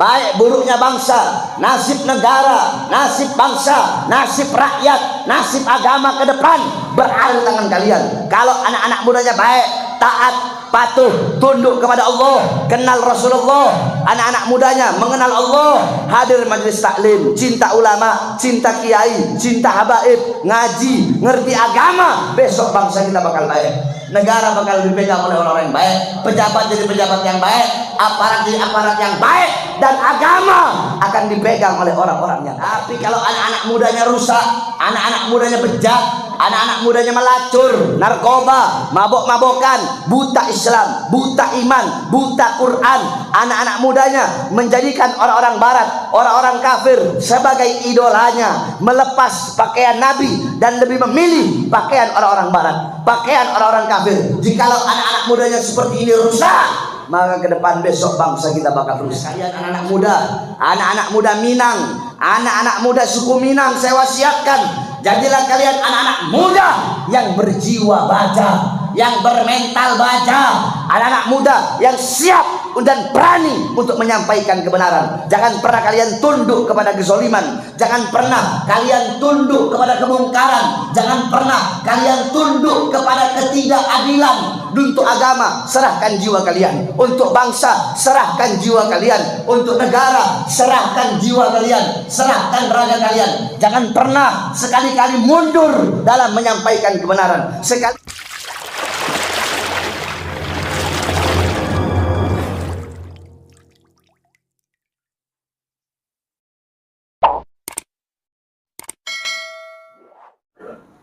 baik buruknya bangsa, nasib negara, nasib bangsa, nasib rakyat, nasib agama ke depan berada di tangan kalian. Kalau anak-anak mudanya baik, taat, patuh, tunduk kepada Allah, kenal Rasulullah, anak-anak mudanya mengenal Allah, hadir majelis taklim, cinta ulama, cinta kiai, cinta habaib, ngaji, ngerti agama, besok bangsa kita bakal baik, negara bakal dipegang oleh orang-orang yang baik, pejabat jadi pejabat yang baik, aparat jadi aparat yang baik, dan agama akan dipegang oleh orang-orang yang. Tapi kalau anak-anak mudanya rusak, anak-anak mudanya bejat, anak-anak mudanya melacur, narkoba, mabok-mabokan, buta Islam, buta iman, buta Quran, anak-anak mudanya menjadikan orang-orang barat, orang-orang kafir sebagai idolanya, melepas pakaian Nabi dan lebih memilih pakaian orang-orang barat, pakaian orang-orang kafir. Jikalau anak-anak mudanya seperti ini rusak, maka ke depan besok bangsa kita bakal rusak. Kalian anak-anak muda Minang, anak-anak muda suku Minang, saya wasiatkan, jadilah kalian anak-anak muda yang berjiwa baja, yang bermental baja, anak-anak muda yang siap dan berani untuk menyampaikan kebenaran. Jangan pernah kalian tunduk kepada kezaliman, jangan pernah kalian tunduk kepada kemungkaran, jangan pernah kalian tunduk kepada ketidakadilan. Untuk agama serahkan jiwa kalian, untuk bangsa serahkan jiwa kalian, untuk negara serahkan jiwa kalian, serahkan raga kalian. Jangan pernah sekali-kali mundur dalam menyampaikan kebenaran.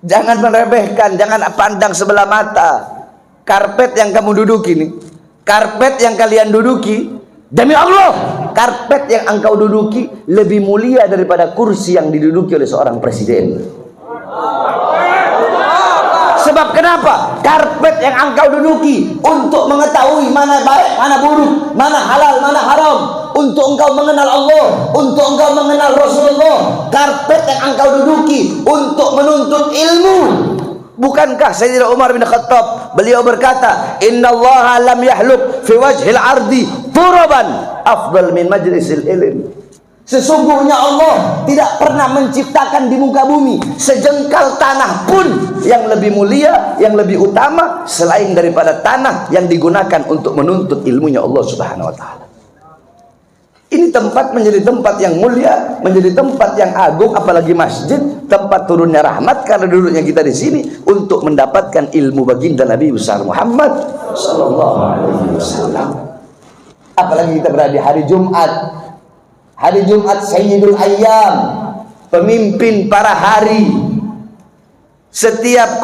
Jangan meremehkan, jangan pandang sebelah mata. Karpet yang kamu duduki ini, karpet yang kalian duduki, demi Allah, karpet yang engkau duduki lebih mulia daripada kursi yang diduduki oleh seorang presiden. Sebab kenapa? Karpet yang engkau duduki untuk mengetahui mana baik, mana buruk, mana halal, mana haram, untuk engkau mengenal Allah, untuk engkau mengenal Rasulullah. Karpet yang engkau duduki untuk menuntut ilmu. Bukankah Sayyidina Umar bin Khattab, beliau berkata, innallaha lam yahluk fi wajhil ardi turaban afdal min majlisil ilm. Sesungguhnya Allah tidak pernah menciptakan di muka bumi sejengkal tanah pun yang lebih mulia, yang lebih utama selain daripada tanah yang digunakan untuk menuntut ilmunya Allah Subhanahu wa taala. Ini tempat menjadi tempat yang mulia, menjadi tempat yang agung, apalagi masjid, tempat turunnya rahmat karena duduknya kita di sini untuk mendapatkan ilmu baginda Nabi besar Muhammad sallallahu alaihi wasallam. Apalagi kita berada di hari Jumat. Hari Jumat Sayyidul Ayyam, pemimpin para hari. Setiap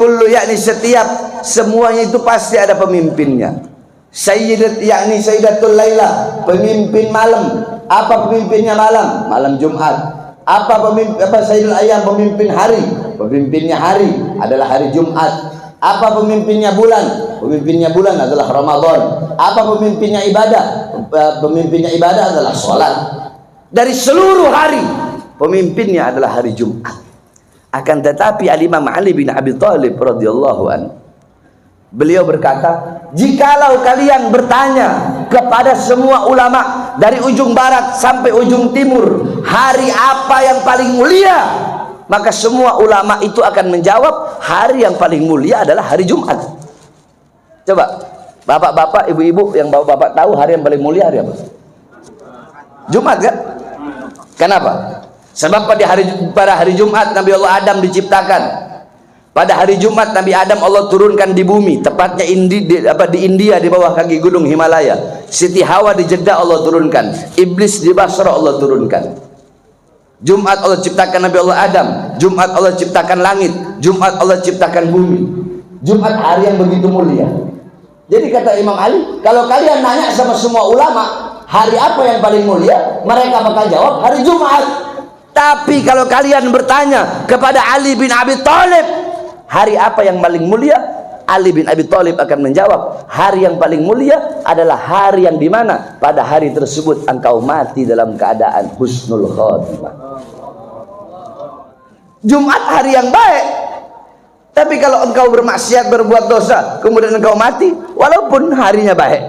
semuanya itu pasti ada pemimpinnya. Sayyidatul Laila, pemimpin malam. Apa pemimpinnya malam? Malam Jumat. Apa Sayyidul Ayyam, pemimpin hari? Pemimpinnya hari adalah hari Jumat. Apa pemimpinnya bulan? Pemimpinnya bulan adalah Ramadan. Apa pemimpinnya ibadah? Pemimpinnya ibadah adalah sholat. Dari seluruh hari, pemimpinnya adalah hari Jumat. Akan tetapi Al-Imam Ali bin Abi Thalib radhiyallahu anhu, beliau berkata, jikalau kalian bertanya kepada semua ulama dari ujung barat sampai ujung timur, hari apa yang paling mulia, maka semua ulama itu akan menjawab, hari yang paling mulia adalah hari Jumat. Coba bapak-bapak, ibu-ibu yang bapak-bapak tahu hari yang paling mulia hari apa? Jumat kan? Kenapa? Sebab pada hari Jumat Nabi Allah Adam diciptakan. Pada hari Jumat Nabi Adam Allah turunkan di bumi, tepatnya di India, di bawah kaki gunung Himalaya. Siti Hawa di Jeddah Allah turunkan, iblis di Basra Allah turunkan. Jumat Allah ciptakan Nabi Allah Adam, Jumat Allah ciptakan langit, Jumat Allah ciptakan bumi. Jumat hari yang begitu mulia. Jadi kata Imam Ali, kalau kalian nanya sama semua ulama hari apa yang paling mulia, mereka bakal jawab hari Jumat. Tapi kalau kalian bertanya kepada Ali bin Abi Thalib, hari apa yang paling mulia, Ali bin Abi Thalib akan menjawab, hari yang paling mulia adalah hari yang dimana pada hari tersebut engkau mati dalam keadaan husnul khotimah. Jumat hari yang baik. Tapi kalau engkau bermaksiat, berbuat dosa, kemudian engkau mati, walaupun harinya baik,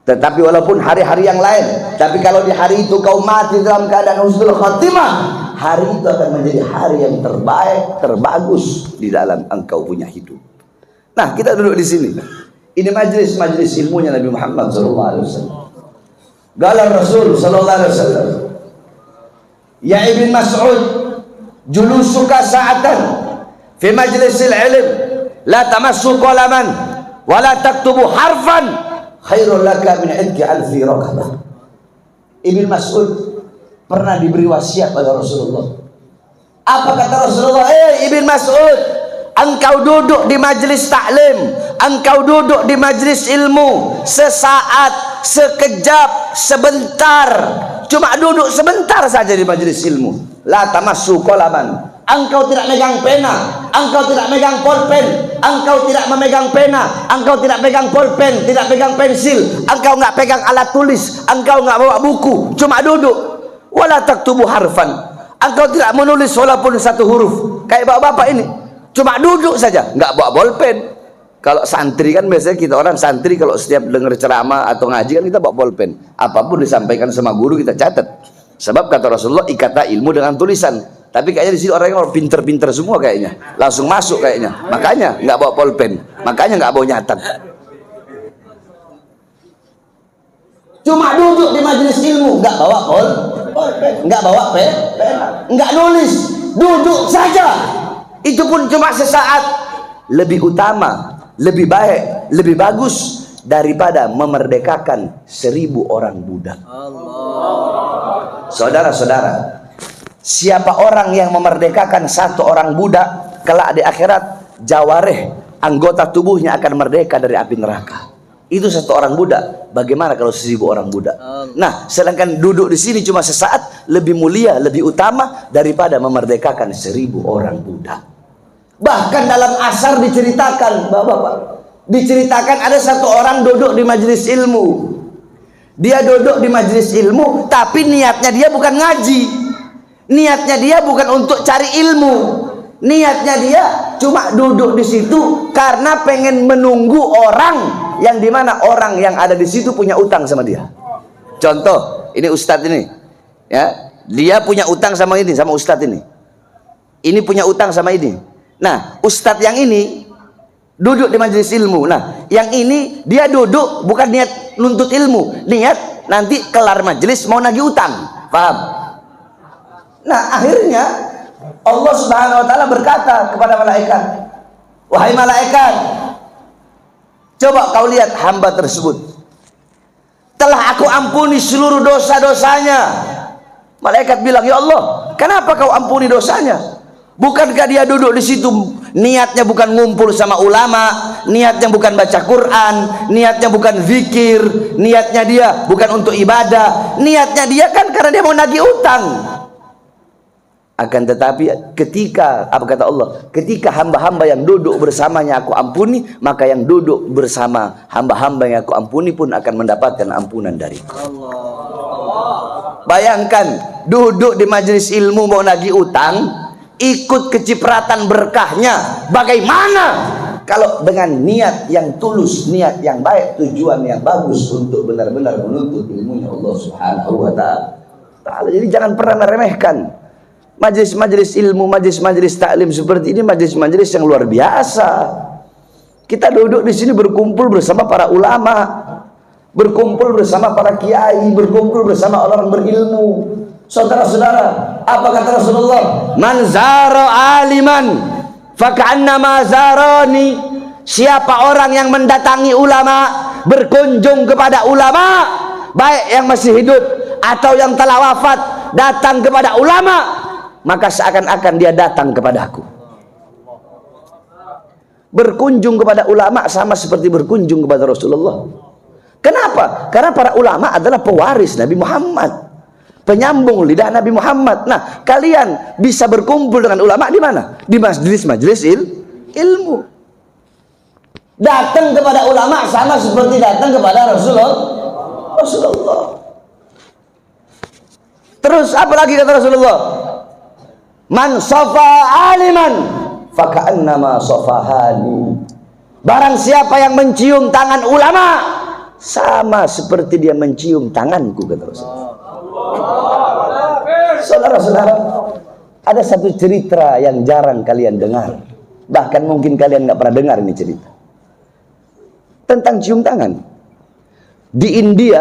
Tetapi walaupun hari-hari yang lain, tapi kalau di hari itu kau mati dalam keadaan husnul khatimah, hari itu akan menjadi hari yang terbaik, terbagus di dalam engkau punya hidup. Nah, kita duduk di sini. Ini majelis ilmunya Nabi Muhammad SAW. Qala Rasul sallallahu alaihi wasallam, ya Ibn Mas'ud, julusuka sa'atan fi majlisil ilm la tamassu qalaman wa la taktubu harfan khairul laka min idki alfi raqabah. Ibn Mas'ud pernah diberi wasiat oleh Rasulullah. Apa kata Rasulullah? Ibn Mas'ud, engkau duduk di majlis taklim, engkau duduk di majlis ilmu sesaat, sekejap, sebentar, cuma duduk sebentar saja di majlis ilmu. La tamassu qalaman, engkau tidak megang pena, engkau tidak megang pulpen, engkau tidak memegang pena, engkau tidak pegang pulpen, tidak pegang pensil, engkau nggak pegang alat tulis, engkau nggak bawa buku, cuma duduk. Wala taktubu harfan, engkau tidak menulis walaupun satu huruf. Kayak bapak-bapak ini, cuma duduk saja, nggak bawa bolpen. Kalau santri kan biasanya kita orang santri kalau setiap dengar ceramah atau ngaji kan kita bawa bolpen. Apapun disampaikan sama guru kita catat. Sebab kata Rasulullah, ikata ilmu dengan tulisan. Tapi kayaknya di sini orang yang pinter-pinter semua kayaknya, langsung masuk kayaknya. Makanya nggak bawa bolpen, makanya nggak bawa nyatat. Cuma duduk di majelis ilmu, nggak bawa bolpen, nggak bawa pena, nggak nulis, duduk saja. Itu pun cuma sesaat. Lebih utama, lebih baik, lebih bagus daripada memerdekakan 1000 orang budak. Saudara-saudara, siapa orang yang memerdekakan 1 orang budak, kelak di akhirat jawareh, anggota tubuhnya akan merdeka dari api neraka. Itu 1 orang budak. Bagaimana kalau 1000 orang budak? Nah, sedangkan duduk di sini cuma sesaat, lebih mulia, lebih utama daripada memerdekakan 1000 orang budak. Bahkan dalam asar diceritakan, bapak-bapak, diceritakan ada 1 orang duduk di majelis ilmu. Dia duduk di majelis ilmu, tapi niatnya dia bukan ngaji, niatnya dia bukan untuk cari ilmu, niatnya dia cuma duduk di situ karena pengen menunggu orang yang dimana orang yang ada di situ punya utang sama dia. Contoh, ini ustadz ini, ya, dia punya utang sama ini, sama ustadz ini punya utang sama ini. Nah, ustadz yang ini duduk di majelis ilmu. Nah, yang ini dia duduk bukan niat nuntut ilmu, niat nanti kelar majelis mau nagih utang. Paham? Nah, akhirnya Allah Subhanahu wa taala berkata kepada malaikat, "Wahai malaikat, coba kau lihat hamba tersebut. Telah aku ampuni seluruh dosa-dosanya." Malaikat bilang, "Ya Allah, kenapa kau ampuni dosanya? Bukankah dia duduk di situ niatnya bukan ngumpul sama ulama, niatnya bukan baca Quran, niatnya bukan zikir, niatnya dia bukan untuk ibadah, niatnya dia kan karena dia mau nagih utang." Akan tetapi ketika, apa kata Allah, ketika hamba-hamba yang duduk bersamanya aku ampuni, maka yang duduk bersama hamba-hamba yang aku ampuni pun akan mendapatkan ampunan dariku. Bayangkan duduk di majelis ilmu mau nagih utang, ikut kecipratan berkahnya. Bagaimana kalau dengan niat yang tulus, niat yang baik, tujuan yang bagus untuk benar-benar menuntut ilmunya Allah Subhanahu wa taala. Jadi jangan pernah meremehkan majelis-majelis ilmu, majelis-majelis taklim seperti ini, majelis-majelis yang luar biasa. Kita duduk di sini berkumpul bersama para ulama, berkumpul bersama para kiai, berkumpul bersama orang berilmu. Saudara-saudara, apa kata Rasulullah? Man zara aliman faka'annama zarani. Siapa orang yang mendatangi ulama, berkunjung kepada ulama, baik yang masih hidup atau yang telah wafat, datang kepada ulama, maka seakan-akan dia datang kepadaku. Berkunjung kepada ulama sama seperti berkunjung kepada Rasulullah. Kenapa? Karena para ulama adalah pewaris Nabi Muhammad, penyambung lidah Nabi Muhammad. Nah, kalian bisa berkumpul dengan ulama di mana? Di majelis ilmu. Datang kepada ulama sama seperti datang kepada Rasulullah. Terus apa lagi kata Rasulullah? Man safa aliman faka'annama safahani. Barang siapa yang mencium tangan ulama, sama seperti dia mencium tanganku, kata Rasulullah. Saudara-saudara, ada satu cerita yang jarang kalian dengar, bahkan mungkin kalian nggak pernah dengar ini cerita tentang cium tangan. Di India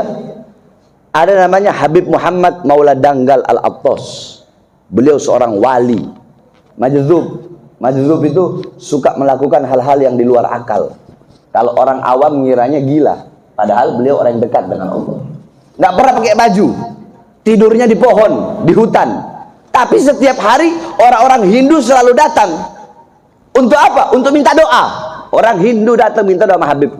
ada namanya Habib Muhammad Maula Danggal Al-Attas. Beliau seorang wali majdzub. Majdzub itu suka melakukan hal-hal yang di luar akal. Kalau orang awam ngiranya gila, padahal beliau orang yang dekat dengan Allah. Nggak pernah pakai baju, tidurnya di pohon, di hutan. Tapi setiap hari orang-orang Hindu selalu datang. Untuk apa? Untuk minta doa. Orang Hindu datang minta doa sama Habib.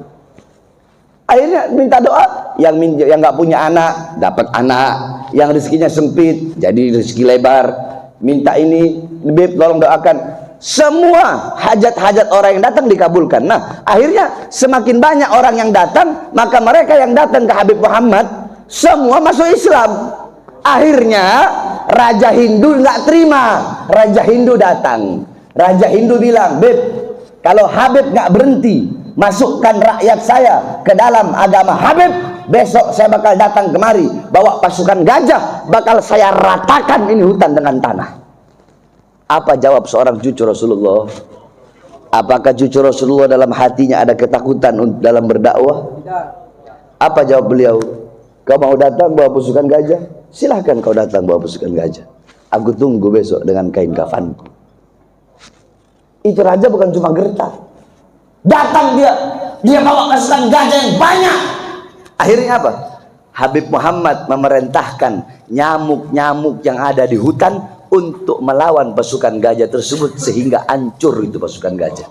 Akhirnya minta doa, yang nggak punya anak dapat anak, yang rezekinya sempit jadi rezeki lebar. Minta ini, Habib tolong doakan. Semua hajat-hajat orang yang datang dikabulkan. Nah, akhirnya semakin banyak orang yang datang, maka mereka yang datang ke Habib Muhammad semua masuk Islam. Akhirnya Raja Hindu nggak terima. Raja Hindu datang. Raja Hindu bilang, Beb, kalau Habib nggak berhenti masukkan rakyat saya ke dalam agama Habib, besok saya bakal datang kemari bawa pasukan gajah, bakal saya ratakan ini hutan dengan tanah. Apa jawab seorang cucu Rasulullah? Apakah cucu Rasulullah dalam hatinya ada ketakutan dalam berdakwah? Apa jawab beliau? Kau mau datang bawa pasukan gajah? Silahkan kau datang bawa pasukan gajah. Aku tunggu besok dengan kain kafanku. Itu raja bukan cuma gertak. Datang dia bawa pasukan gajah yang banyak. Akhirnya apa? Habib Muhammad memerintahkan nyamuk-nyamuk yang ada di hutan untuk melawan pasukan gajah tersebut sehingga hancur itu pasukan gajah.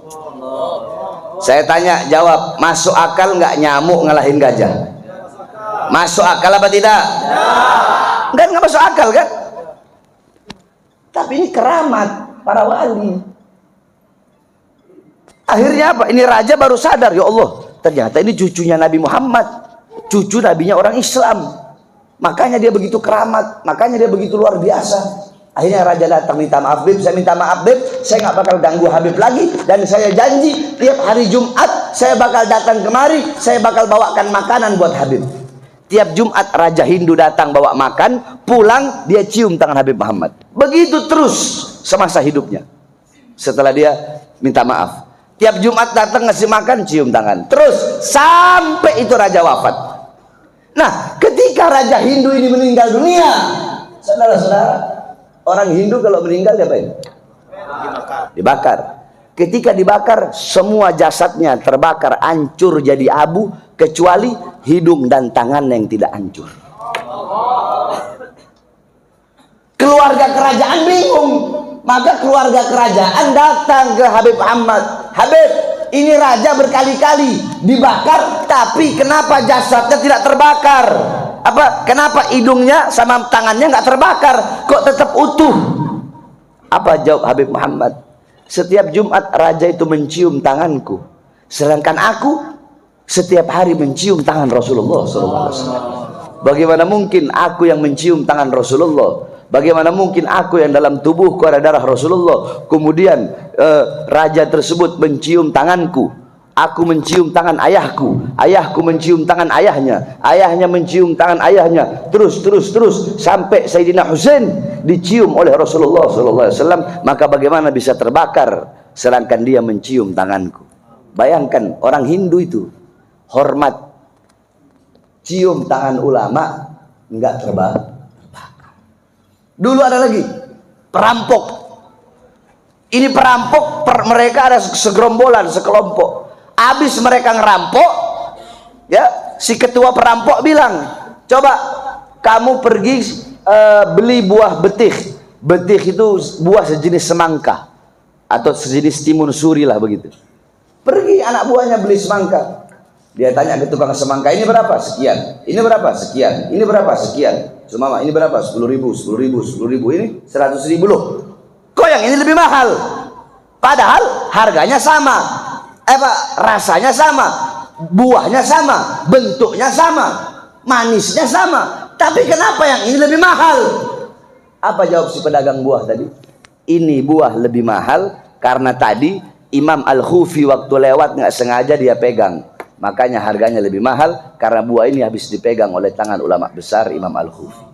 Saya tanya, jawab, masuk akal nggak nyamuk ngalahin gajah? Masuk akal apa tidak? Kan nggak masuk akal kan? Tapi ini keramat para wali. Akhirnya apa? Ini raja baru sadar, ya Allah, ternyata ini cucunya Nabi Muhammad, cucu nabinya orang Islam. Makanya dia begitu keramat, makanya dia begitu luar biasa. Akhirnya raja datang, minta maaf Beb, saya minta maaf Beb, saya nggak bakal ganggu Habib lagi, dan saya janji tiap hari Jumat saya bakal datang kemari, saya bakal bawakan makanan buat Habib. Tiap Jumat Raja Hindu datang bawa makan, pulang dia cium tangan Habib Muhammad. Begitu terus semasa hidupnya. Setelah dia minta maaf, tiap Jumat datang ngasih makan, cium tangan, terus sampai itu raja wafat. Nah, ketika Raja Hindu ini meninggal dunia, saudara-saudara, orang Hindu kalau meninggal diapain? Dibakar. Ketika dibakar, semua jasadnya terbakar, hancur jadi abu, kecuali hidung dan tangan yang tidak hancur. Keluarga kerajaan bingung. Maka keluarga kerajaan datang ke Habib Muhammad. Habib, ini raja berkali-kali dibakar, tapi kenapa jasadnya tidak terbakar? Apa? Kenapa hidungnya sama tangannya nggak terbakar? Kok tetap utuh? Apa jawab Habib Muhammad? Setiap Jumat raja itu mencium tanganku, sedangkan aku setiap hari mencium tangan Rasulullah SAW. Bagaimana mungkin aku yang mencium tangan Rasulullah? Bagaimana mungkin aku yang dalam tubuhku ada darah Rasulullah, kemudian raja tersebut mencium tanganku? Aku mencium tangan ayahku, ayahku mencium tangan ayahnya, ayahnya mencium tangan ayahnya, terus sampai Sayyidina Husain dicium oleh Rasulullah SAW. Maka bagaimana bisa terbakar sedangkan dia mencium tanganku? Bayangkan orang Hindu itu hormat, cium tangan ulama enggak terbakar. Dulu ada lagi perampok. Ini perampok, mereka ada segerombolan, sekelompok. Habis mereka ngerampok, ya, si ketua perampok bilang, coba kamu pergi beli buah betih. Betih itu buah sejenis semangka atau sejenis timun suri lah begitu. Pergi anak buahnya beli semangka. Dia tanya ke tukang semangka, ini berapa? Sekian. Ini berapa? Sekian. Ini berapa? Sekian. Sumama, ini berapa? 10.000, 10.000, 10.000. Ini 100.000 loh. Kok yang ini lebih mahal? Padahal harganya sama. Rasanya sama. Buahnya sama. Bentuknya sama. Manisnya sama. Tapi kenapa yang ini lebih mahal? Apa jawab si pedagang buah tadi? Ini buah lebih mahal karena tadi Imam Al-Khufi waktu lewat nggak sengaja dia pegang. Makanya harganya lebih mahal karena buah ini habis dipegang oleh tangan ulama besar Imam Al-Khufi.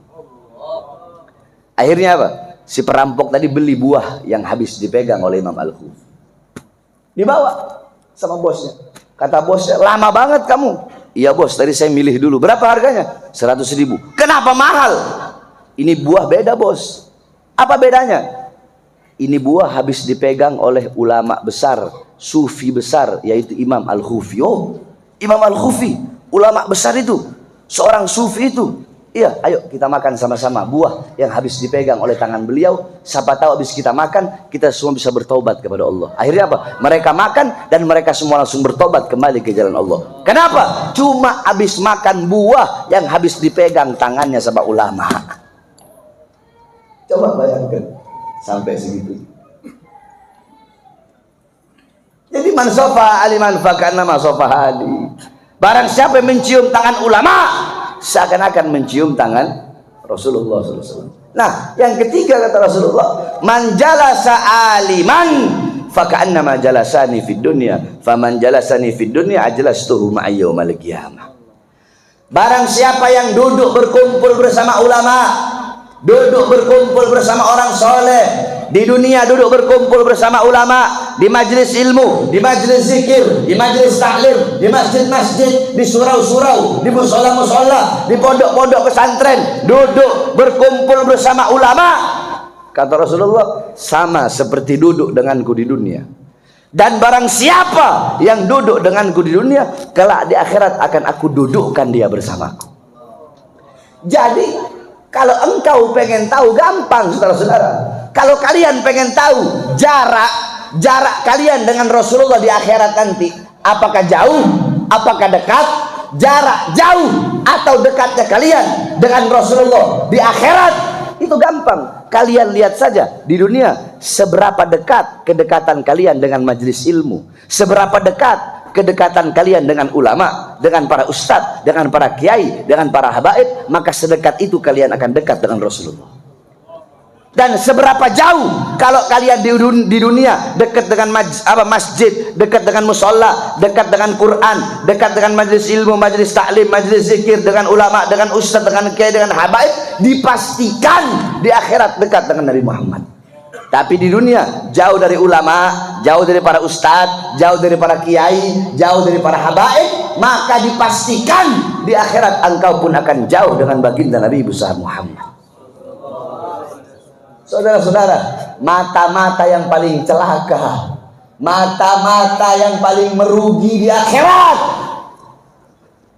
Akhirnya apa? Si perampok tadi beli buah yang habis dipegang oleh Imam Al-Khufi. Dibawa sama bosnya. Kata bosnya, lama banget kamu. Iya bos, tadi saya milih dulu. Berapa harganya? 100.000. Kenapa mahal? Ini buah beda bos. Apa bedanya? Ini buah habis dipegang oleh ulama besar, sufi besar, yaitu Imam Al-Khufi. Oh, Imam Al-Khufi, ulama besar itu, seorang sufi itu. Iya, ayo kita makan sama-sama buah yang habis dipegang oleh tangan beliau. Siapa tahu habis kita makan, kita semua bisa bertobat kepada Allah. Akhirnya apa? Mereka makan dan mereka semua langsung bertobat kembali ke jalan Allah. Kenapa? Cuma habis makan buah yang habis dipegang tangannya sama ulama. Coba bayangkan sampai segitu. Jadi man sofa aliman fakana ma sofa hali. Barang siapa yang mencium tangan ulama, seakan-akan mencium tangan Rasulullah SAW. Nah, yang ketiga kata Rasulullah, man jalasa aliman faka'annama jalasani fid dunya, faman jalasani fid dunya ajlastuhu ma'a yaumal qiyamah. Barang siapa yang duduk berkumpul bersama ulama, duduk berkumpul bersama orang soleh, di dunia duduk berkumpul bersama ulama, di majelis ilmu, di majelis zikir, di majelis taklim, di masjid-masjid, di surau-surau, di musola-musola, di pondok-pondok pesantren, duduk berkumpul bersama ulama, kata Rasulullah, sama seperti duduk denganku di dunia. Dan barang siapa yang duduk denganku di dunia, kelak di akhirat akan aku dudukkan dia bersamaku. Jadi kalau engkau pengen tahu, gampang saudara-saudara. Kalau kalian pengen tahu jarak kalian dengan Rasulullah di akhirat nanti, apakah jauh, apakah dekat, jarak jauh atau dekatnya kalian dengan Rasulullah di akhirat, itu gampang. Kalian lihat saja di dunia seberapa dekat kedekatan kalian dengan majelis ilmu, seberapa dekat kedekatan kalian dengan ulama, dengan para ustadz, dengan para kiai, dengan para habaib, maka sedekat itu kalian akan dekat dengan Rasulullah. Dan seberapa jauh kalau kalian di dunia dekat dengan masjid, dekat dengan musola, dekat dengan Quran, dekat dengan majelis ilmu, majelis taklim, majelis zikir, dengan ulama, dengan ustadz, dengan kiai, dengan habaib, dipastikan di akhirat dekat dengan Nabi Muhammad. Tapi di dunia jauh dari ulama, jauh dari para ustadz, jauh dari para kiai, jauh dari para habaib, maka dipastikan di akhirat engkau pun akan jauh dengan baginda Nabi besar Muhammad. Saudara-saudara, mata-mata yang paling celaka, mata-mata yang paling merugi di akhirat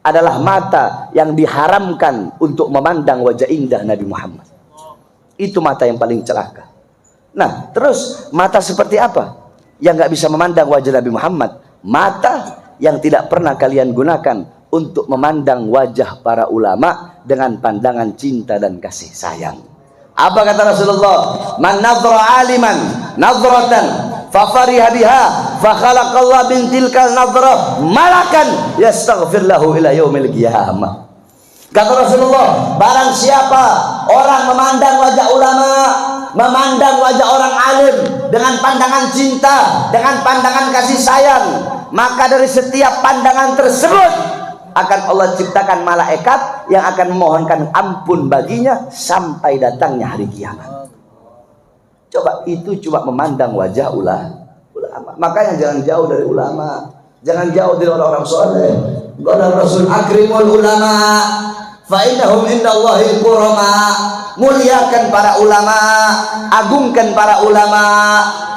adalah mata yang diharamkan untuk memandang wajah indah Nabi Muhammad. Itu mata yang paling celaka. Nah, terus mata seperti apa yang nggak bisa memandang wajah Nabi Muhammad? Mata yang tidak pernah kalian gunakan untuk memandang wajah para ulama dengan pandangan cinta dan kasih sayang. Apa kata Rasulullah? Man nadhara aliman nadratan fa fariha biha fa khalaqallahu min tilkal nadrah malakan yastaghfir lahu ila yaumil qiyamah. Kata Rasulullah, barang siapa orang memandang wajah ulama, memandang wajah orang alim dengan pandangan cinta, dengan pandangan kasih sayang, maka dari setiap pandangan tersebut akan Allah ciptakan malaikat yang akan memohonkan ampun baginya sampai datangnya hari kiamat. Coba itu cuma memandang wajah ulama. Makanya jangan jauh dari ulama, jangan jauh dari orang-orang soleh. Qala Rasul akrimul ulama fa innahum indallahi qurama. Muliakan para ulama, agungkan para ulama,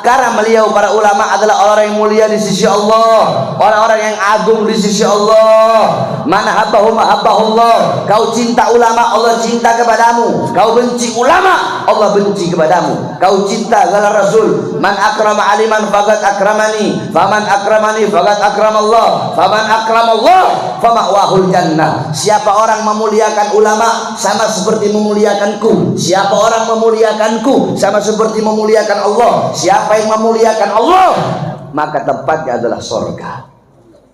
karena beliau para ulama adalah orang yang mulia di sisi Allah, orang-orang yang agung di sisi Allah. Man habbahu mahabbahullah. Kau cinta ulama, Allah cinta kepadamu. Kau benci ulama, Allah benci kepadamu. Kau cinta kata Rasul, man akrama aliman faqad akramani, faman akramani faqad akramallah, faman akramallah fama'wahul jannah. Siapa orang memuliakan ulama sama seperti memuliakanku. Siapa orang memuliakanku sama seperti memuliakan Allah. Siapa yang memuliakan Allah, maka tempatnya adalah surga.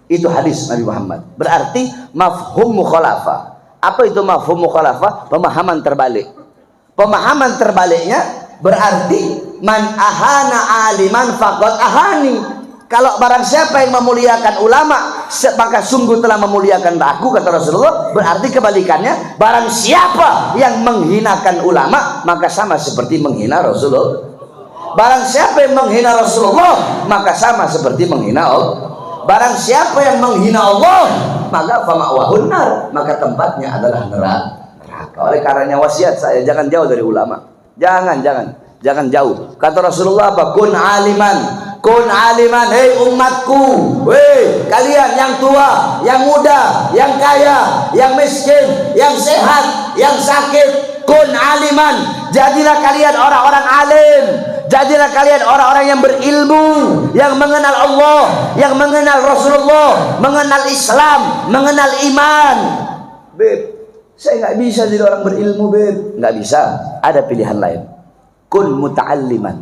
Itu hadis Nabi Muhammad. Berarti mafhum mukhalafah. Apa itu mafhum mukhalafah? Pemahaman terbalik. Pemahaman terbaliknya berarti man ahana aliman faqad ahani. Kalau barang siapa yang memuliakan ulama, maka sungguh telah memuliakan aku, kata Rasulullah. Berarti kebalikannya, barang siapa yang menghinakan ulama, maka sama seperti menghina Rasulullah. Barang siapa yang menghina Rasulullah, maka sama seperti menghina Allah. Barang siapa yang menghina Allah, maka fama'wahun nar, maka tempatnya adalah neraka. Oleh karenanya wasiat saya, jangan jauh dari ulama. Jangan jauh. Kata Rasulullah apa? Kun aliman, hei umatku, hei kalian yang tua, yang muda, yang kaya, yang miskin, yang sehat, yang sakit, kun aliman, jadilah kalian orang-orang alim, jadilah kalian orang-orang yang berilmu, yang mengenal Allah, yang mengenal Rasulullah, mengenal Islam, mengenal iman. Beb, saya nggak bisa jadi orang berilmu, beb, nggak bisa. Ada pilihan lain. Kun muta'alliman,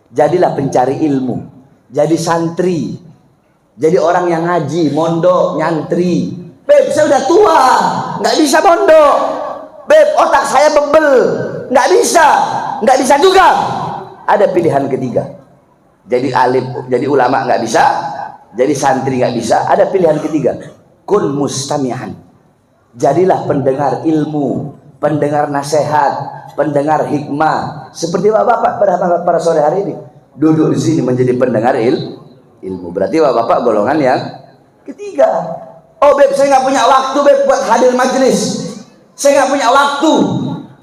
jadilah pencari ilmu, jadi santri, jadi orang yang ngaji, mondok, nyantri. Beb, saya udah tua, nggak bisa mondok. Beb, otak saya bebel, nggak bisa juga. Ada pilihan ketiga, jadi alim, jadi ulama nggak bisa, jadi santri nggak bisa. Ada pilihan ketiga, kun mustami'an, jadilah pendengar ilmu, pendengar nasihat, pendengar hikmah. Seperti bapak-bapak pada sore hari ini duduk di sini menjadi pendengar ilmu. Berarti bapak-bapak golongan yang ketiga. Oh beb, saya nggak punya waktu beb buat hadir majelis. Saya nggak punya waktu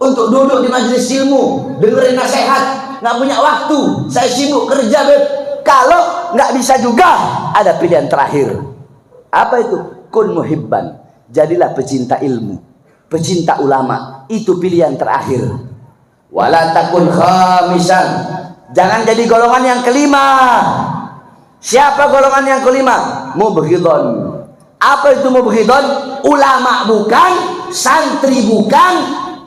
untuk duduk di majelis ilmu, dengerin nasihat. Nggak punya waktu, saya sibuk kerja beb. Kalau nggak bisa juga, ada pilihan terakhir. Apa itu? Kun muhibban, jadilah pecinta ilmu, pecinta ulama. Itu pilihan terakhir. Wala takun khamisan, jangan jadi golongan yang kelima. Siapa golongan yang kelima? Mubghidon. Apa itu mubghidon? Ulama bukan, santri bukan,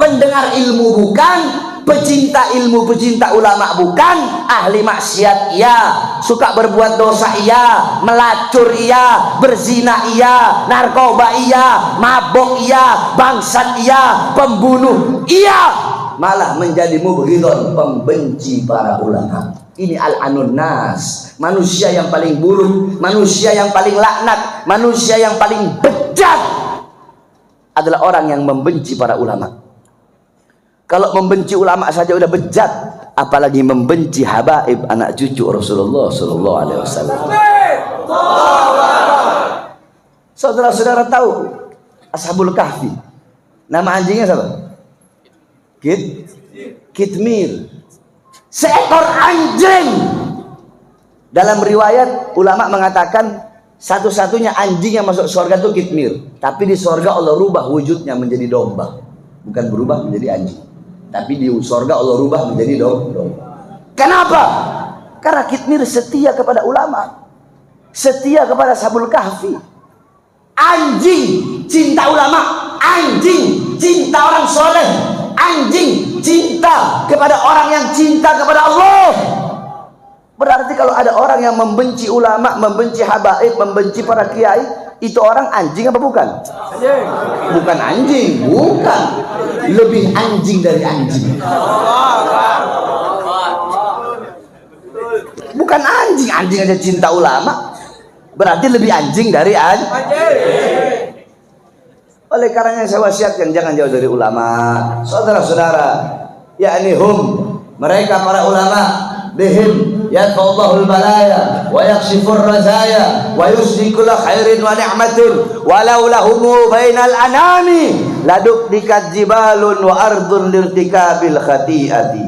pendengar ilmu bukan, pecinta ilmu, pecinta ulama bukan, ahli maksiat iya, suka berbuat dosa iya, melacur iya, berzina iya, narkoba iya, mabok iya, bangsat iya, pembunuh iya, malah menjadi mubghidon, pembenci para ulama. Ini al-anun nas, manusia yang paling buruk, manusia yang paling laknat, manusia yang paling bejat adalah orang yang membenci para ulama. Kalau membenci ulama saja udah bejat, apalagi membenci habaib, anak cucu Rasulullah sallallahu alaihi wasallam. Saudara-saudara tahu Ashabul Kahfi, nama anjingnya siapa? Kitmir, seekor anjing. Dalam riwayat ulama mengatakan satu-satunya anjing yang masuk surga itu Kitmir. Tapi di surga Allah rubah wujudnya menjadi domba, bukan berubah menjadi anjing. Tapi di surga Allah rubah menjadi domba. Kenapa? Karena Kitmir setia kepada ulama, setia kepada Ashabul Kahfi. Anjing cinta ulama, anjing cinta orang soleh, anjing cinta kepada orang yang cinta kepada Allah. Berarti kalau ada orang yang membenci ulama, membenci habaib, membenci para kiai, itu orang anjing apa bukan? Bukan anjing, bukan. Lebih anjing dari anjing. Bukan anjing, anjing aja cinta ulama. Berarti lebih anjing dari anjing. Oleh karenanya saya wasiatkan jangan jauh dari ulama. Saudara-saudara, yakni mereka para ulama, bihim yadfa'ullahul balaya wa yakshifur razaya wa yusdi kulla khairin wa ni'matin walau lahumu bainal anami ladukdikat jibalun wa ardun lirtikabil khati'ati.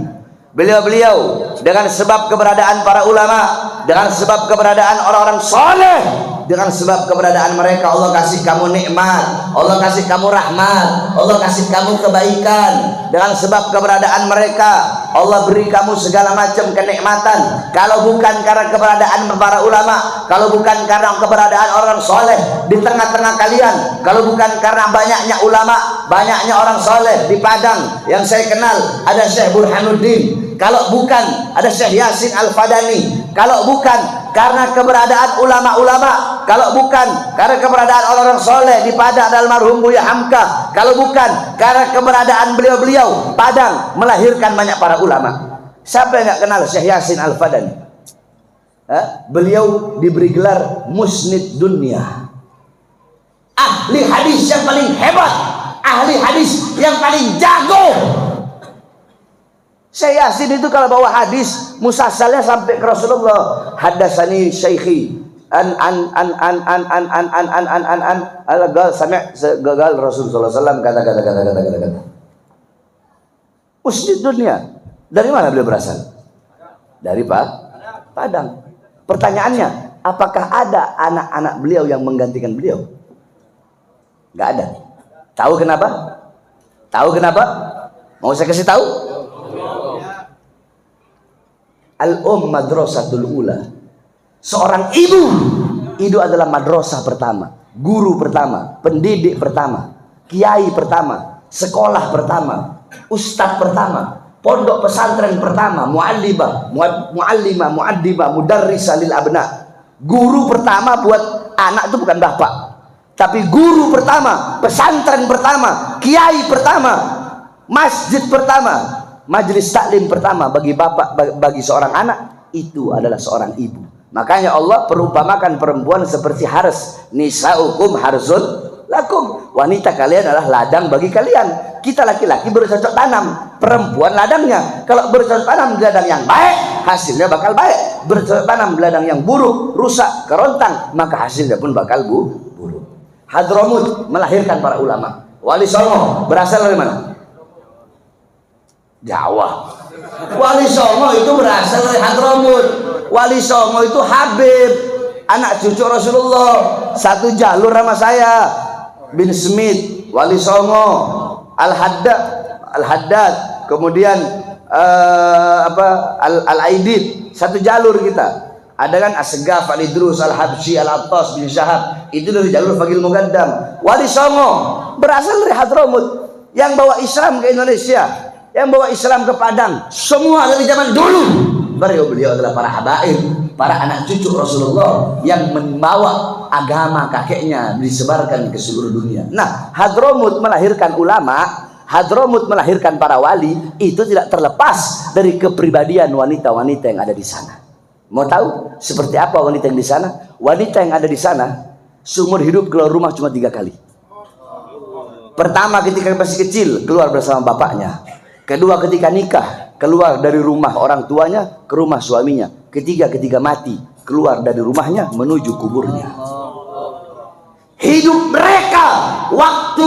Beliau-beliau dengan sebab keberadaan para ulama, dengan sebab keberadaan orang-orang soleh, dengan sebab keberadaan mereka Allah kasih kamu nikmat, Allah kasih kamu rahmat, Allah kasih kamu kebaikan. Dengan sebab keberadaan mereka Allah beri kamu segala macam kenikmatan. Kalau bukan karena keberadaan para ulama, kalau bukan karena keberadaan orang soleh di tengah-tengah kalian, kalau bukan karena banyaknya ulama, banyaknya orang soleh di Padang yang saya kenal, ada Syekh Burhanuddin, kalau bukan ada Syekh Yasin Al-Fadani, kalau bukan karena keberadaan ulama-ulama, kalau bukan karena keberadaan orang-orang soleh di Padang dan almarhum Buya Hamka, kalau bukan karena keberadaan beliau-beliau, Padang melahirkan banyak para ulama. Siapa yang nggak kenal Syekh Yasin Al-Fadani? beliau diberi gelar musnid dunia, ahli hadis yang paling hebat, ahli hadis yang paling jago. Syekh Yasin itu kalau bawa hadis musalsalnya sampai ke Rasulullah, hadatsani syekhi gal sami' gagal Rasulullah sallallahu alaihi wasallam kata. Musnid dunia. Dari mana beliau berasal? Dari Padang. Pertanyaannya, apakah ada anak-anak beliau yang menggantikan beliau? Nggak ada. Tahu kenapa? Tahu kenapa? Mau saya kasih tahu? Madrasatul ula. Seorang ibu adalah madrasah pertama, guru pertama, pendidik pertama, kiai pertama, sekolah pertama, ustadz pertama, pondok pesantren pertama, mu'allimah, mudarrisah lil abna. Guru pertama buat anak itu bukan bapak, tapi guru pertama, pesantren pertama, kiai pertama, masjid pertama, majelis taklim pertama bagi bapak, bagi seorang anak itu adalah seorang ibu. Makanya Allah perumpamakan perempuan seperti haras, nisaukum harzun lakum, wanita kalian adalah ladang bagi kalian. Kita laki-laki bercocok tanam, perempuan ladangnya. Kalau bercocok tanam di ladang yang baik, hasilnya bakal baik. Bercocok tanam di ladang yang buruk, rusak, kerontang, maka hasilnya pun bakal buruk. Hadramut melahirkan para ulama. Wali Songo berasal dari mana? Jawa. Wali Songo itu berasal dari Hadramut. Wali Songo itu Habib, anak cucu Rasulullah, satu jalur sama saya. Bin Smith, Wali Songo, Al-Haddad, kemudian Al-Aidid, satu jalur kita. Ada kan Asgaf, Al-Idrus, Al-Habsyi, Al-Attas bin Syahab, itu dari jalur Fagil Mugaddam. Wali Songo berasal dari Hadramut, yang bawa Islam ke Indonesia, yang bawa Islam ke Padang, semua dari zaman dulu. Beliau adalah para habaib, para anak cucu Rasulullah yang membawa agama kakeknya disebarkan ke seluruh dunia. Nah, Hadramut melahirkan ulama, Hadramut melahirkan para wali, itu tidak terlepas dari kepribadian wanita-wanita yang ada di sana. Mau tahu seperti apa wanita yang di sana? Wanita yang ada di sana seumur hidup keluar rumah cuma 3 kali. Pertama ketika masih kecil keluar bersama bapaknya. Kedua ketika nikah keluar dari rumah orang tuanya ke rumah suaminya. Ketiga ketika mati keluar dari rumahnya menuju kuburnya. Hidup mereka, waktu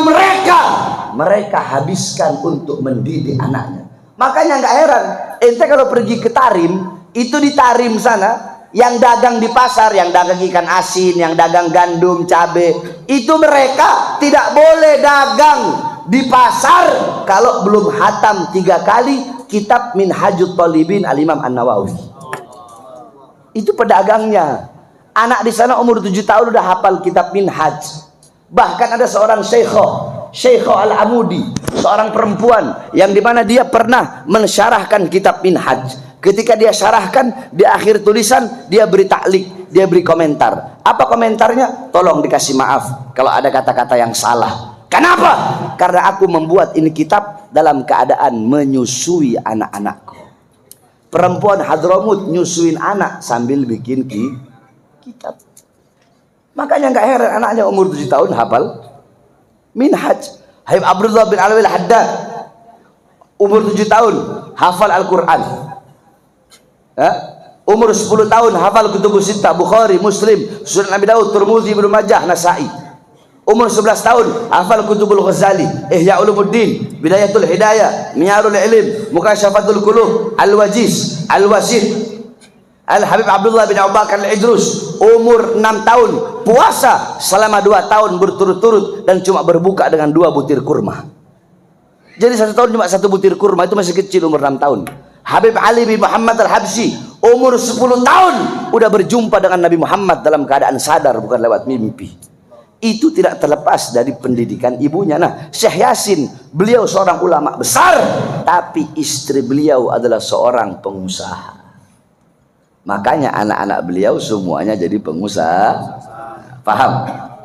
mereka habiskan untuk mendidik anaknya. Makanya nggak heran ente kalau pergi ke Tarim, itu di Tarim sana yang dagang di pasar, yang dagang ikan asin, yang dagang gandum, cabe, itu mereka tidak boleh dagang di pasar kalau belum hatam 3 kali kitab Minhajut Thalibin Al-Imam An-Nawawi. Itu pedagangnya. Anak di sana umur 7 tahun udah hafal kitab Minhaj. Bahkan ada seorang Syekhah Al-Amudi, seorang perempuan yang dimana dia pernah mensyarahkan kitab Minhaj. Ketika dia syarahkan, di akhir tulisan dia beri taklik, dia beri komentar. Apa komentarnya? Tolong dikasih maaf kalau ada kata-kata yang salah. Kenapa? Karena aku membuat ini kitab dalam keadaan menyusui anak-anakku. Perempuan Hadramut nyusuin anak sambil bikin kitab. Makanya nggak heran anaknya umur 7 tahun hafal Minhaj. Habib Abdullah bin Alwi Al-Haddad umur 7 tahun hafal Al-Quran. Umur 10 tahun hafal Kutubus Sittah, Bukhari, Muslim, Sunan Abi Daud, Tirmidzi, Ibnu Majah, Nasa'i. Umur 11 tahun hafal Kutubul Ghazali, Ihya Ulumuddin, Bidayatul Hidayah, Miyarul Ilm, Mukasyafatul Qulub, Al-Wajiz, Al-Wasid. Al-Habib Abdullah bin Abu Bakar Al-Idrus umur 6 tahun puasa selama 2 tahun berturut-turut dan cuma berbuka dengan 2 butir kurma. Jadi 1 tahun cuma 1 butir kurma, itu masih kecil umur 6 tahun. Habib Ali bin Muhammad Al-Habsyi umur 10 tahun udah berjumpa dengan Nabi Muhammad dalam keadaan sadar, bukan lewat mimpi. Itu tidak terlepas dari pendidikan ibunya. Nah, Syekh Yasin beliau seorang ulama besar, tapi istri beliau adalah seorang pengusaha. Makanya anak-anak beliau semuanya jadi pengusaha. Paham?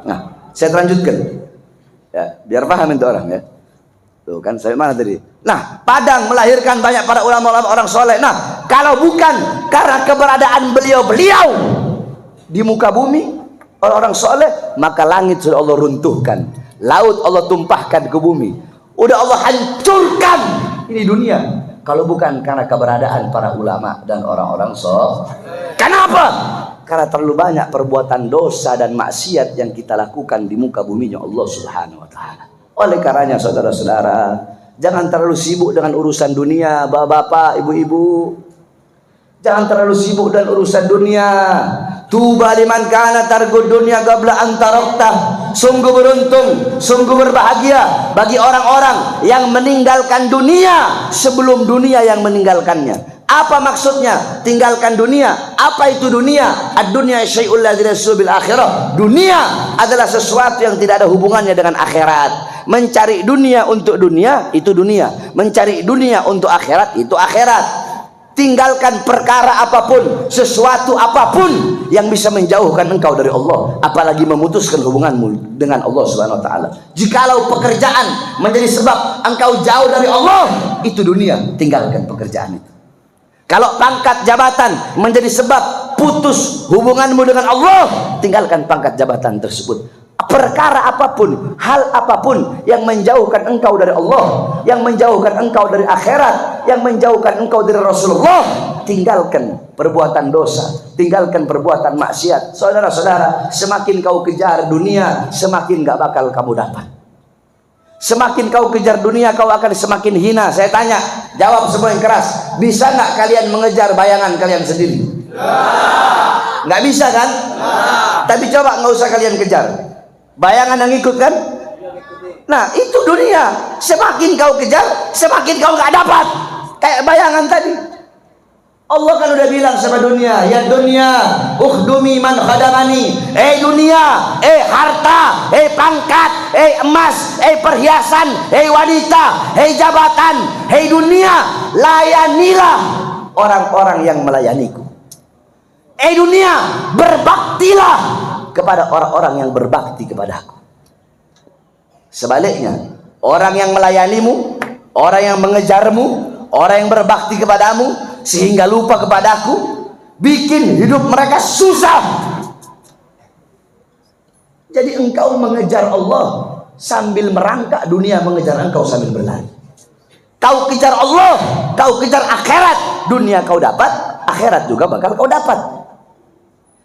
Nah, saya lanjutkan ya, biar paham itu orang ya. Tuh kan saya mana tadi? Nah, Padang melahirkan banyak para ulama-ulama orang soleh. Nah, Kalau bukan karena keberadaan beliau-beliau di muka bumi, orang-orang soleh, maka langit sudah Allah runtuhkan, laut Allah tumpahkan ke bumi, udah Allah hancurkan ini dunia. Kalau bukan karena keberadaan para ulama dan orang-orang soleh. Kenapa? Karena terlalu banyak perbuatan dosa dan maksiat yang kita lakukan di muka buminya Allah Subhanahu wa ta'ala. Oleh karenanya saudara-saudara, jangan terlalu sibuk dengan urusan dunia. Bapak-bapak, ibu-ibu, jangan terlalu sibuk dengan urusan dunia. Tuba liman kana targud dunya qabla an taraktah. Sungguh beruntung, sungguh berbahagia bagi orang-orang yang meninggalkan dunia sebelum dunia yang meninggalkannya. Apa maksudnya tinggalkan dunia? Apa itu dunia? Ad-dunya syai'ul ladzi laysa bil akhirah. Dunia adalah sesuatu yang tidak ada hubungannya dengan akhirat. Mencari dunia untuk dunia itu dunia, mencari dunia untuk akhirat itu akhirat. Tinggalkan perkara apapun, sesuatu apapun yang bisa menjauhkan engkau dari Allah, apalagi memutuskan hubunganmu dengan Allah Subhanahu wa taala. Jikalau pekerjaan menjadi sebab engkau jauh dari Allah, itu dunia, tinggalkan pekerjaan itu. Kalau pangkat jabatan menjadi sebab putus hubunganmu dengan Allah, tinggalkan pangkat jabatan tersebut. Perkara apapun, hal apapun yang menjauhkan engkau dari Allah, yang menjauhkan engkau dari akhirat, yang menjauhkan engkau dari Rasulullah, tinggalkan perbuatan dosa, tinggalkan perbuatan maksiat. Saudara-saudara, semakin kau kejar dunia, semakin gak bakal kamu dapat. Semakin kau kejar dunia, kau akan semakin hina. Saya tanya, jawab semua yang keras. Bisa nggak kalian mengejar bayangan kalian sendiri? Nggak bisa kan? Tapi coba nggak usah kalian kejar. Bayangan yang ikut kan? Nah, itu dunia. Semakin kau kejar, semakin kau nggak dapat. Kayak bayangan tadi. Allah kan udah bilang sama dunia, ya dunia, ukhdumi man khadamani. Dunia, harta, pangkat, emas, perhiasan, wanita, jabatan, dunia, layanilah orang-orang yang melayaniku. Dunia, berbaktilah kepada orang-orang yang berbakti kepadaku. Sebaliknya, orang yang melayanimu, orang yang mengejarmu, orang yang berbakti kepadamu sehingga lupa kepadaku, bikin hidup mereka susah. Jadi engkau mengejar Allah sambil merangkak, dunia mengejar engkau sambil berlari. Kau kejar Allah, kau kejar akhirat, dunia kau dapat, akhirat juga bakal kau dapat.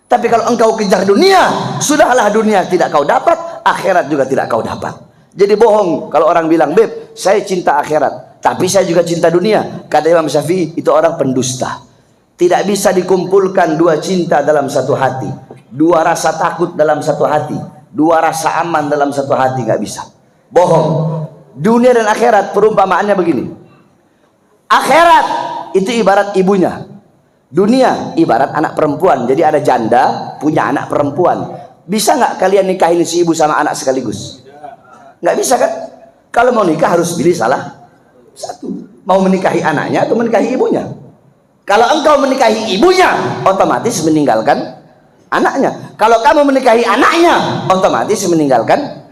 Tapi kalau engkau kejar dunia, sudahlah dunia tidak kau dapat, akhirat juga tidak kau dapat. Jadi bohong kalau orang bilang, "Beb, saya cinta akhirat, tapi saya juga cinta dunia." Kata Imam Syafi'i, itu orang pendusta. Tidak bisa dikumpulkan dua cinta dalam satu hati, dua rasa takut dalam satu hati, dua rasa aman dalam satu hati, nggak bisa. Bohong. Dunia dan akhirat perumpamaannya begini. Akhirat itu ibarat ibunya, dunia ibarat anak perempuan. Jadi ada janda punya anak perempuan. Bisa nggak kalian nikahin si ibu sama anak sekaligus? Nggak bisa kan? Kalau mau nikah harus pilih salah satu. Mau menikahi anaknya atau menikahi ibunya? Kalau engkau menikahi ibunya, otomatis meninggalkan anaknya. Kalau kamu menikahi anaknya, otomatis meninggalkan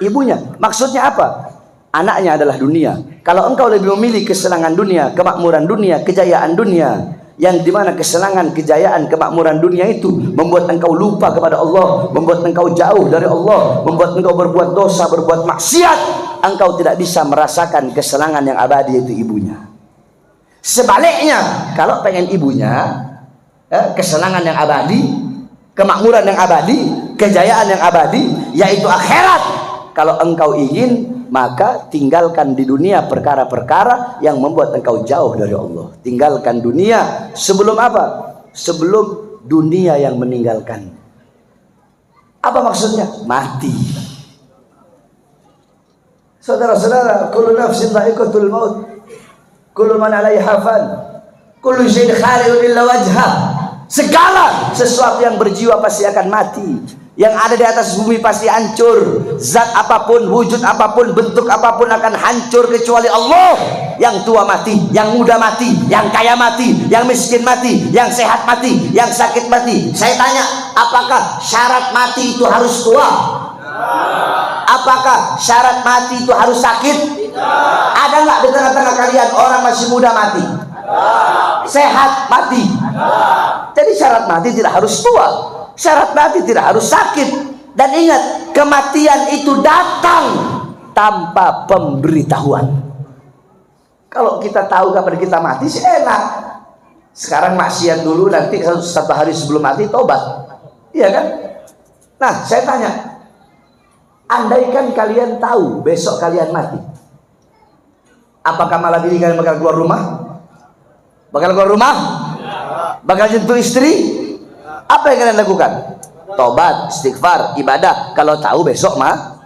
ibunya. Maksudnya apa? Anaknya adalah dunia. Kalau engkau lebih memilih kesenangan dunia, kemakmuran dunia, kejayaan dunia, yang dimana kesenangan, kejayaan, kemakmuran dunia itu membuat engkau lupa kepada Allah, membuat engkau jauh dari Allah, membuat engkau berbuat dosa, berbuat maksiat, engkau tidak bisa merasakan kesenangan yang abadi, yaitu ibunya. Sebaliknya, kalau pengen ibunya, kesenangan yang abadi, kemakmuran yang abadi, kejayaan yang abadi, yaitu akhirat, kalau engkau ingin, maka tinggalkan di dunia perkara-perkara yang membuat engkau jauh dari Allah. Tinggalkan dunia sebelum apa? Sebelum dunia yang meninggalkan. Apa maksudnya? Mati. Saudara-saudara, kullu nafsin dha'iqatul maut, kullu man 'alaiha fan, kullu syai'in khali'un illa wajha. Segala sesuatu yang berjiwa pasti akan mati. Yang ada di atas bumi pasti hancur. Zat apapun, wujud apapun, bentuk apapun akan hancur kecuali Allah. Yang tua mati, yang muda mati, yang kaya mati, yang miskin mati, yang sehat mati, yang sakit mati. Saya tanya, apakah syarat mati itu harus tua? Apakah syarat mati itu harus sakit? Ada nggak di tengah-tengah kalian orang masih muda mati? sehat mati. Jadi syarat mati tidak harus tua, syarat mati tidak harus sakit. Dan ingat, kematian itu datang tanpa pemberitahuan. Kalau kita tahu kapan kita mati sih enak. Sekarang maksiat dulu, nanti satu hari sebelum mati tobat, iya kan? Nah, saya tanya, andaikan kalian tahu besok kalian mati, apakah malam ini kalian bakal keluar rumah? Bakal keluar rumah? Bakal jentuh istri? Apa yang kalian lakukan? Tobat, istighfar, ibadah. Kalau tahu besok mah.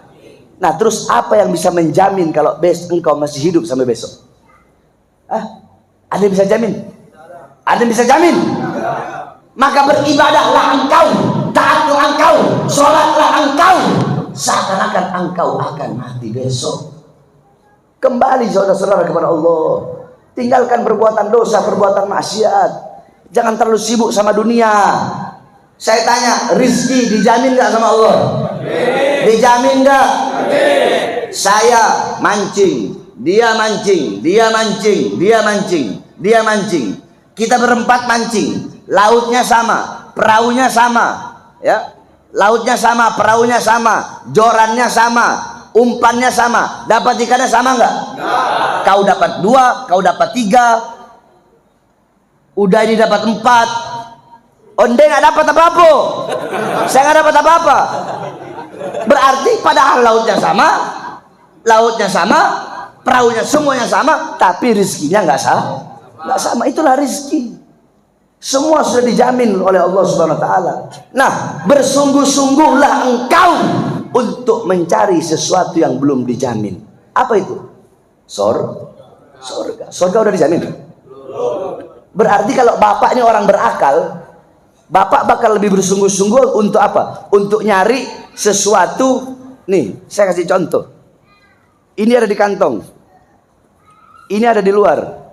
Nah, terus apa yang bisa menjamin kalau engkau masih hidup sampai besok? Ada yang bisa jamin? Ada yang bisa jamin? Maka beribadahlah engkau, taatlah engkau, sholatlah engkau, seakan-akan engkau akan mati besok. Kembali saudara-saudara kepada Allah. Tinggalkan perbuatan dosa, perbuatan maksiat. Jangan terlalu sibuk sama dunia. Saya tanya, rizki dijamin gak sama Allah? Dijamin gak? Saya mancing, dia mancing, dia mancing, dia mancing, dia mancing. Kita berempat mancing. Lautnya sama, perahunya sama, ya. Lautnya sama, perahunya sama, jorannya sama, umpannya sama. Dapat ikannya sama nggak? Kau dapat 2, kau dapat 3, udah ini dapat 4, onde nggak dapat apa-apa, saya nggak dapat apa-apa. Berarti padahal lautnya sama, perahunya semuanya sama, tapi rizkinya nggak sama. Itulah rizki. Semua sudah dijamin oleh Allah Subhanahu Wa Taala. Nah, bersungguh-sungguhlah engkau untuk mencari sesuatu yang belum dijamin. Apa itu? Surga. Surga udah dijamin. Berarti kalau bapak ini orang berakal, bapak bakal lebih bersungguh-sungguh untuk apa? Untuk nyari sesuatu. Nih, saya kasih contoh. Ini ada di kantong, ini ada di luar.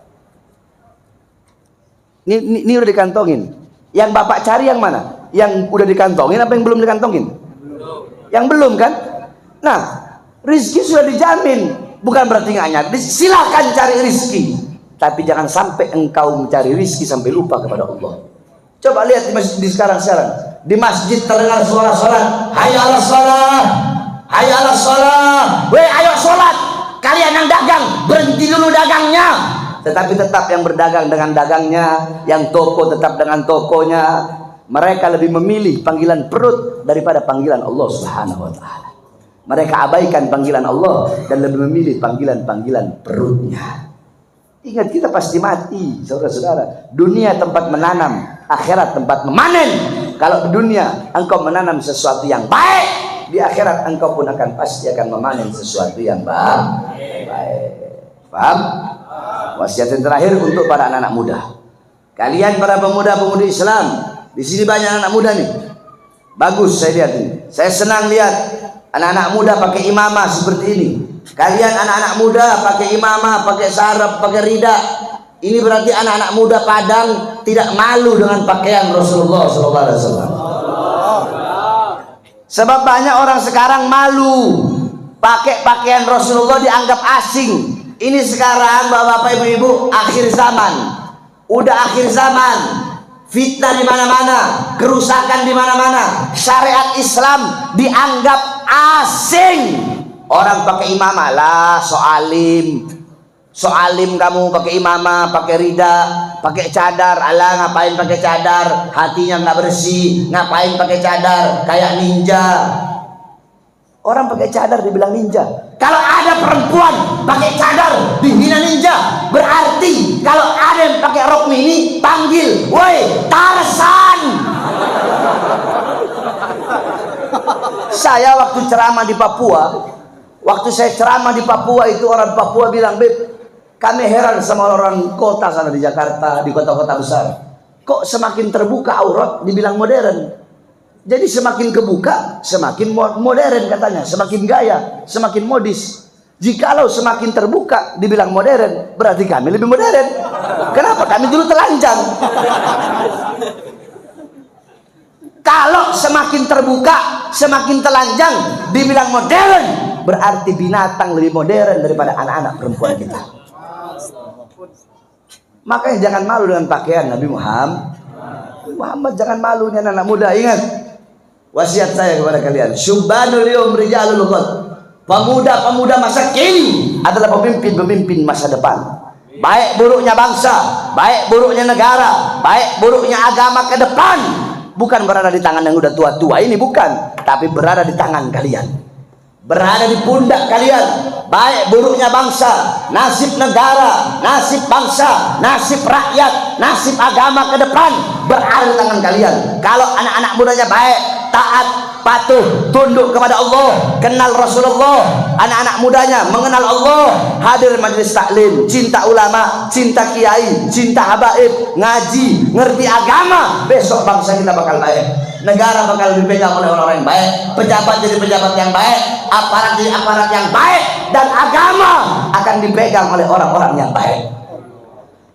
Ini udah dikantongin. Yang bapak cari yang mana? Yang udah dikantongin apa yang belum dikantongin? Yang belum kan? Nah, rizki sudah dijamin. Bukan berarti nggak nyari. Silahkan cari rizki, tapi jangan sampai engkau mencari rizki sampai lupa kepada Allah. Coba lihat di masjid sekarang. Di masjid terdengar suara sholat. Hayya 'alas sholat, hayya 'alas sholat. Weh, ayo sholat. Kalian yang dagang, berhenti dulu dagangnya. Tetapi tetap yang berdagang dengan dagangnya, yang toko tetap dengan tokonya. Mereka lebih memilih panggilan perut daripada panggilan Allah Subhanahu Wa Taala. Mereka abaikan panggilan Allah dan lebih memilih panggilan-panggilan perutnya. Ingat, kita pasti mati, saudara-saudara. Dunia tempat menanam, akhirat tempat memanen. Kalau di dunia engkau menanam sesuatu yang baik, di akhirat engkau pun pasti akan memanen sesuatu yang baik. Paham? Wasiat yang terakhir untuk para anak-anak muda. Kalian para pemuda-pemudi Islam, di sini banyak anak muda nih. Bagus saya lihat ini. Saya senang lihat anak-anak muda pakai imamah seperti ini. Kalian anak-anak muda pakai imamah, pakai sarep, pakai rida. Ini berarti anak-anak muda Padang tidak malu dengan pakaian Rasulullah SAW. Sebab banyak orang sekarang malu pakai pakaian Rasulullah, dianggap asing. Ini sekarang bapak-bapak, ibu-ibu, akhir zaman. Udah akhir zaman. Fitnah di mana-mana, kerusakan di mana-mana. Syariat Islam dianggap asing. Orang pakai imamah lah, soalim kamu pakai imamah, pakai rida, pakai cadar. Alah, ngapain pakai cadar? Hatinya nggak bersih. Ngapain pakai cadar? Kayak ninja. Orang pakai cadar dibilang ninja. Kalau ada perempuan pakai cadar dihina ninja, berarti kalau ada yang pakai rok mini panggil, woi Tarzan. Saya waktu ceramah di Papua, itu orang Papua bilang, "Beb, kami heran sama orang kota sana di Jakarta, di kota-kota besar. Kok semakin terbuka aurat dibilang modern? Jadi semakin kebuka, semakin modern katanya, semakin gaya, semakin modis. Jikalau semakin terbuka dibilang modern, berarti kami lebih modern. Kenapa? Kami dulu telanjang. Kalau semakin terbuka, semakin telanjang dibilang modern, berarti binatang lebih modern daripada anak-anak perempuan kita. Makanya jangan malu dengan pakaian Nabi Muhammad. Jangan malu dengan anak muda. Ingat wasiat saya kepada kalian, syubbanul yawm rijalul ghad. Pemuda-pemuda masa kini adalah pemimpin-pemimpin masa depan. Baik buruknya bangsa, baik buruknya negara, baik buruknya agama ke depan bukan berada di tangan yang udah tua-tua ini, bukan, tapi berada di tangan kalian, berada di pundak kalian. Baik buruknya bangsa, nasib negara, nasib bangsa, nasib rakyat, nasib agama ke depan berada di tangan kalian. Kalau anak-anak mudanya baik, taat, patuh, tunduk kepada Allah, kenal Rasulullah, anak-anak mudanya mengenal Allah, hadir majelis taklim, cinta ulama, cinta kiai, cinta habaib, ngaji, ngerti agama, besok bangsa kita bakal baik, negara bakal dipegang oleh orang-orang yang baik, pejabat jadi pejabat yang baik, aparat jadi aparat yang baik, dan agama akan dipegang oleh orang-orang yang baik.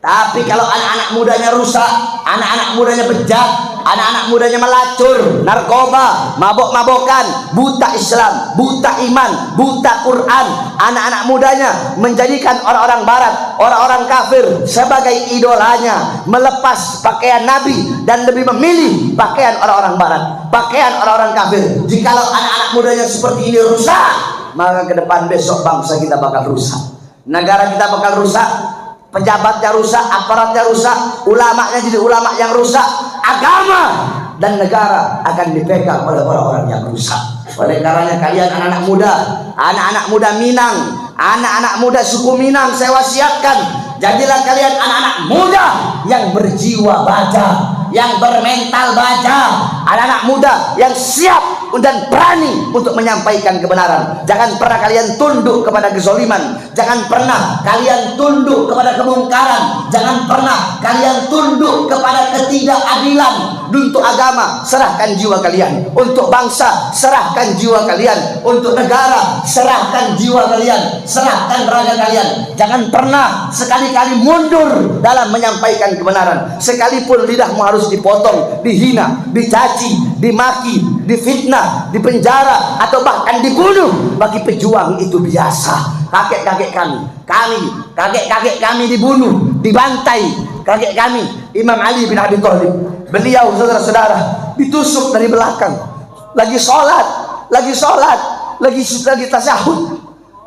Tapi kalau anak-anak mudanya rusak, anak-anak mudanya bejat, anak-anak mudanya melacur, narkoba, mabok-mabokan, buta Islam, buta iman, buta Quran, anak-anak mudanya menjadikan orang-orang barat, orang-orang kafir sebagai idolanya, melepas pakaian Nabi dan lebih memilih pakaian orang-orang barat, pakaian orang-orang kafir. Jikalau anak-anak mudanya seperti ini rusak, maka ke depan besok bangsa kita bakal rusak, negara kita bakal rusak, pejabatnya rusak, aparatnya rusak, ulamanya jadi ulama yang rusak, agama dan negara akan dipegang oleh orang-orang yang rusak. Oleh karenanya kalian anak-anak muda Minang, anak-anak muda suku Minang, saya wasiatkan, jadilah kalian anak-anak muda yang berjiwa baja, yang bermental baja, anak-anak muda yang siap dan berani untuk menyampaikan kebenaran. Jangan pernah kalian tunduk kepada kezaliman, jangan pernah kalian tunduk kepada kemungkaran, jangan pernah kalian tunduk kepada ketidakadilan. Untuk agama serahkan jiwa kalian, untuk bangsa serahkan jiwa kalian, untuk negara serahkan jiwa kalian, serahkan raga kalian. Jangan pernah sekali-kali mundur dalam menyampaikan kebenaran, sekalipun lidahmu harus dipotong, dihina, dicaci, dimaki, difitnah, dipenjara, atau bahkan dibunuh. Bagi pejuang itu biasa. Kakek-kakek kakek-kakek kami dibunuh, dibantai. Kakek kami Imam Ali bin Abi Thalib, beliau saudara-saudara ditusuk dari belakang, lagi sholat, lagi tasyahud,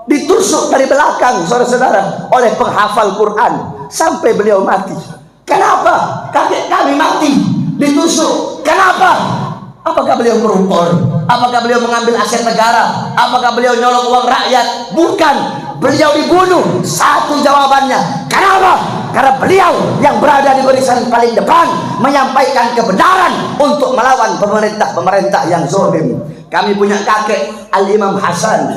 ditusuk dari belakang saudara-saudara oleh penghafal Quran sampai beliau mati. Kenapa kakek kami mati ditusuk? Kenapa? Apakah beliau koruptor? Apakah beliau mengambil aset negara? Apakah beliau nyolong uang rakyat? Bukan, beliau dibunuh. Satu jawabannya. Kenapa? Karena beliau yang berada di barisan paling depan menyampaikan kebenaran untuk melawan pemerintah yang zalim. Kami punya kakek Al-Imam Hasan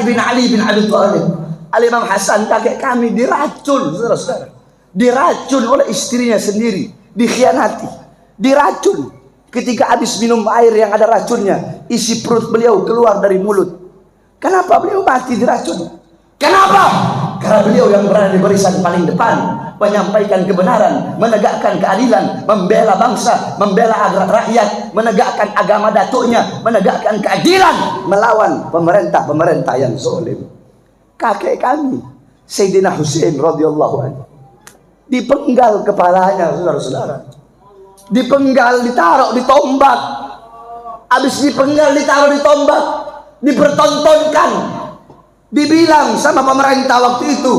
ibn Ali bin Abi Thalib. Al-Imam Hasan kakek kami diracun, saudara-saudara. Diracun oleh istrinya sendiri, dikhianati, diracun. Ketika habis minum air yang ada racunnya, isi perut beliau keluar dari mulut. Kenapa beliau mati diracun? Kenapa? Karena beliau yang berada di barisan paling depan menyampaikan kebenaran, menegakkan keadilan, membela bangsa, membela rakyat, menegakkan agama datuknya, menegakkan keadilan, melawan pemerintah yang zalim. Kakek kami Sayyidina Husain radhiyallahu anhu dipenggal kepalanya, saudara-saudara. Dipenggal, ditaruh di tombak. Habis dipenggal, ditaruh di tombak, dipertontonkan, dibilang sama pemerintah waktu itu,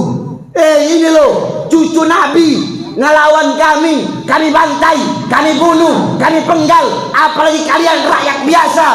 ini loh cucu Nabi ngelawan kami bantai, kami bunuh, kami penggal, apalagi kalian rakyat biasa.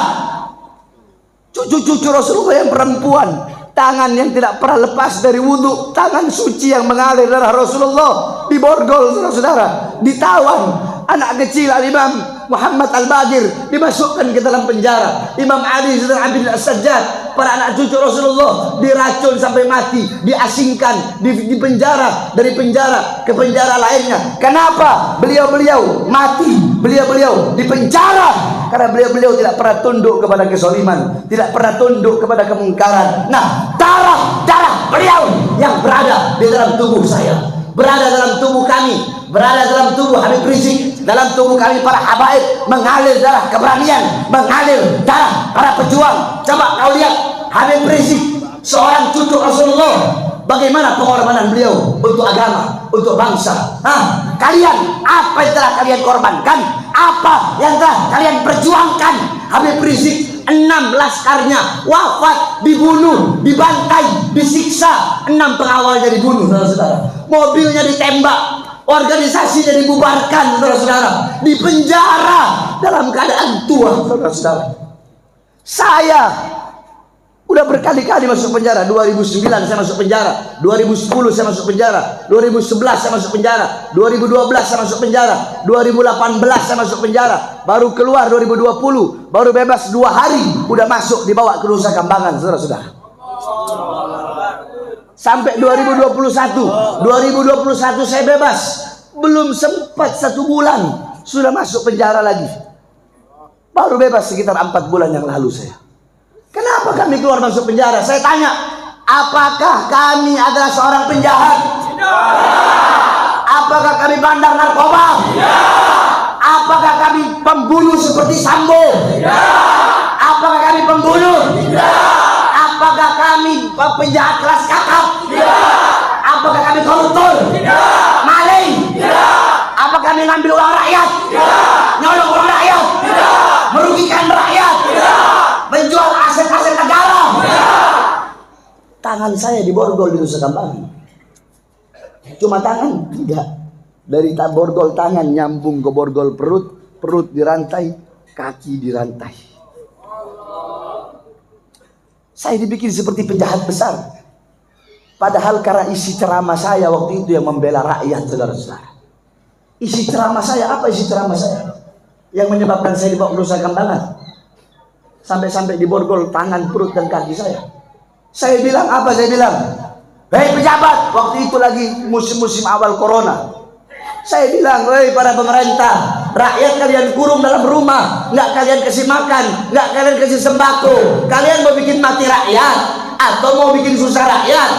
Cucu-cucu Rasulullah yang perempuan, tangan yang tidak pernah lepas dari wudhu, tangan suci yang mengalir darah Rasulullah, diborgol saudara-saudara, ditawan. Anak kecil Al-Imam Muhammad Al-Bagir dimasukkan ke dalam penjara. Imam Ali Zainal Abidin As-Sajjad, para anak cucu Rasulullah diracun sampai mati, diasingkan, di penjara, dari penjara ke penjara lainnya. Kenapa beliau-beliau mati? Beliau-beliau di penjara karena beliau-beliau tidak pernah tunduk kepada kezaliman, tidak pernah tunduk kepada kemungkaran. Nah, darah beliau yang berada di dalam tubuh saya, berada dalam tubuh kami, berada dalam tubuh Habib Rizik, dalam tubuh kami para habaib, mengalir darah keberanian, mengalir darah para pejuang. Coba kau lihat Habib Rizik, seorang cucu Rasulullah, bagaimana pengorbanan beliau untuk agama, untuk bangsa. Kalian, apa yang telah kalian korbankan? Apa yang telah kalian perjuangkan? Habib Rizik 6 laskarnya wafat, dibunuh, dibantai, disiksa. 6 pengawalnya dibunuh, saudara-saudara. Mobilnya ditembak, organisasinya dibubarkan, saudara-saudara. Di penjara dalam keadaan tua, saudara-saudara. Saya udah berkali-kali masuk penjara. 2009 saya masuk penjara, 2010 saya masuk penjara, 2011 saya masuk penjara, 2012 saya masuk penjara, 2018 saya masuk penjara, baru keluar 2020, baru bebas 2 hari udah masuk, dibawa ke Nusa Kambangan, saudara-saudara. Sampai 2021 saya bebas, belum sempat 1 bulan sudah masuk penjara lagi. Baru bebas sekitar 4 bulan yang lalu saya. Kenapa kami keluar masuk penjara? Saya tanya, apakah kami adalah seorang penjahat? Apakah kami bandar narkoba? Apakah kami pembunuh seperti Sambo? Apakah kami pembunuh? Apakah kami penjahat kelas kakap? Apakah kami koruptor? Maling? Apakah kami ngambil uang rakyat? Nyolong uang rakyat? Merugikan rakyat? Menjual aset-aset negara? Tangan saya diborgol di Nusa Kambangan. Cuma tangan? Tidak. Dari borgol tangan nyambung ke borgol perut, perut dirantai, kaki dirantai. Saya dibikin seperti penjahat besar. Padahal karena isi ceramah saya waktu itu yang membela rakyat, saudara-saudara. Isi ceramah saya, apa isi ceramah saya? Yang menyebabkan saya dibawa ke Nusa Kambangan. Sampai-sampai diborgol tangan, perut, dan kaki saya. Saya bilang apa? Saya bilang, hei pejabat, waktu itu lagi musim-musim awal corona. Saya bilang, hei para pemerintah, rakyat kalian kurung dalam rumah, nggak kalian kasih makan, nggak kalian kasih sembako. Kalian mau bikin mati rakyat, atau mau bikin susah rakyat,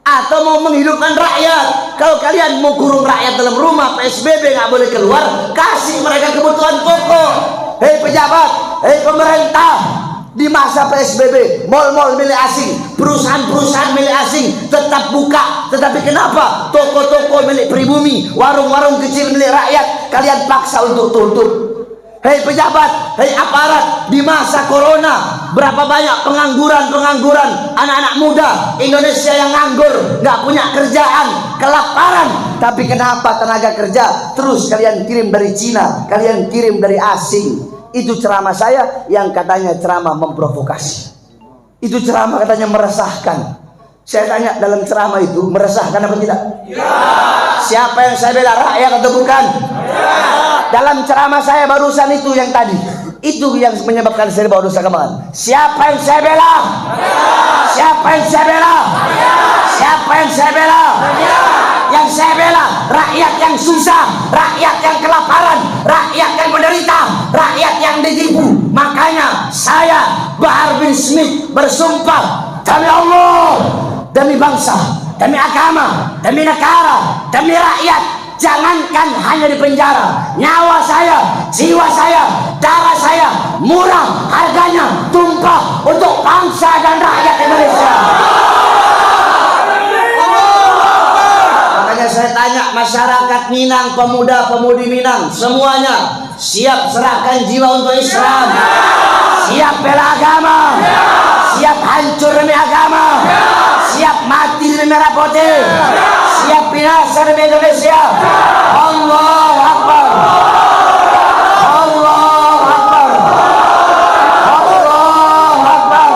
atau mau menghidupkan rakyat? Kalau kalian mau kurung rakyat dalam rumah, PSBB nggak boleh keluar, kasih mereka kebutuhan pokok. Hei pejabat, hei pemerintah, di masa PSBB, mal-mal milik asing, perusahaan-perusahaan milik asing tetap buka. Tetapi kenapa toko-toko milik pribumi, warung-warung kecil milik rakyat kalian paksa untuk tutup? Hei pejabat, hei aparat, di masa corona berapa banyak pengangguran anak-anak muda Indonesia yang nganggur, nggak punya kerjaan, kelaparan. Tapi kenapa tenaga kerja terus kalian kirim dari Cina, kalian kirim dari asing? Itu ceramah saya yang katanya ceramah memprovokasi. Itu ceramah katanya meresahkan. Saya tanya, dalam ceramah itu meresahkan apa tidak? Ya. Siapa yang saya bela, rakyat atau bukan? Ya. Dalam ceramah saya barusan itu yang tadi, itu yang menyebabkan saya dibawa Nusa Kambangan. Siapa yang saya bela? Ya. Siapa yang saya bela? Ya. Siapa yang saya bela? Ya. Yang saya bela rakyat yang susah, rakyat yang kelaparan, rakyat yang menderita, rakyat yang ditipu. Makanya saya, Bahar bin Smith, bersumpah demi Allah, demi bangsa, demi agama, demi negara, demi rakyat, jangankan hanya di penjara, nyawa saya, jiwa saya, darah saya murah harganya, tumpah untuk bangsa dan rakyat Indonesia. Saya tanya masyarakat Minang, pemuda-pemudi Minang, semuanya siap serahkan jiwa untuk Islam, siap bela agama, siap hancur demi agama, siap mati demi merah putih, siap binasa demi Indonesia. Allahu Akbar, Allahu Akbar, Allahu Akbar.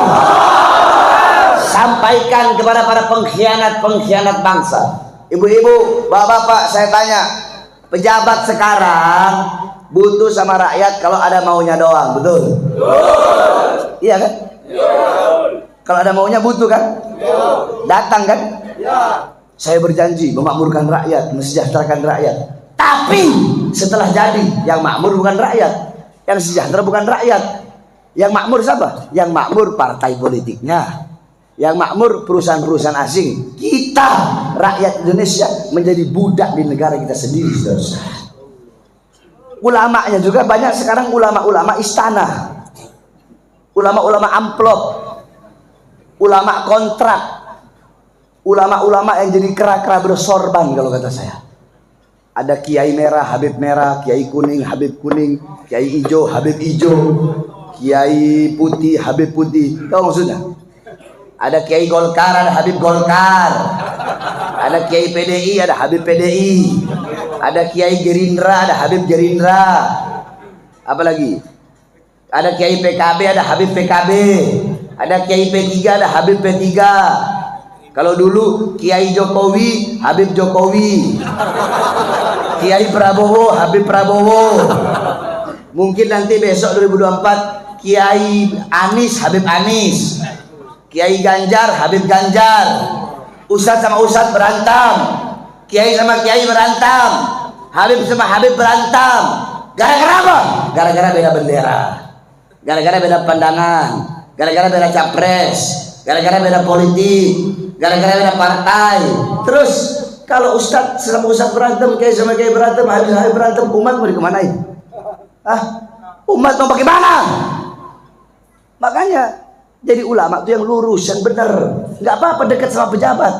Sampaikan kepada para pengkhianat bangsa. Ibu-ibu, bapak-bapak, saya tanya, pejabat sekarang butuh sama rakyat kalau ada maunya doang, betul? Betul. Iya kan? Betul. Kalau ada maunya butuh kan? Betul. Datang kan? Ya. Saya berjanji memakmurkan rakyat, mensejahterakan rakyat. Tapi setelah jadi, yang makmur bukan rakyat, yang sejahtera bukan rakyat. Yang makmur siapa? Yang makmur partai politiknya. Yang makmur perusahaan-perusahaan asing. Kita rakyat Indonesia menjadi budak di negara kita sendiri, saudara. Ulamanya juga banyak sekarang, ulama-ulama istana, ulama-ulama amplop, ulama kontrak, ulama-ulama yang jadi kera-kera bersorban kalau kata saya. Ada kiai merah, Habib merah, kiai kuning, Habib kuning, kiai hijau, Habib hijau, kiai putih, Habib putih. Tahu maksudnya? Ada kiai Golkar, ada Habib Golkar. Ada kiai PDI, ada Habib PDI. Ada kiai Gerindra, ada Habib Gerindra. Apalagi? Ada kiai PKB, ada Habib PKB. Ada kiai P3, ada Habib P3. Kalau dulu Kiai Jokowi, Habib Jokowi. Kiai Prabowo, Habib Prabowo. Mungkin nanti besok 2024 Kiai Anies, Habib Anies. Kiai Ganjar, Habib Ganjar. Ustadz sama Ustadz berantem. Kiai sama Kiai berantem. Habib sama Habib berantem. Gara-gara apa? Gara-gara beda bendera. Gara-gara beda pandangan. Gara-gara beda capres. Gara-gara beda politik. Gara-gara beda partai. Terus kalau Ustadz sama Ustadz berantem, Kiai sama Kiai berantem, Habib sama Habib berantem, umat mau dikemanain? Umat mau bagaimana? Makanya jadi ulama itu yang lurus, yang benar. Nggak apa-apa dekat sama pejabat,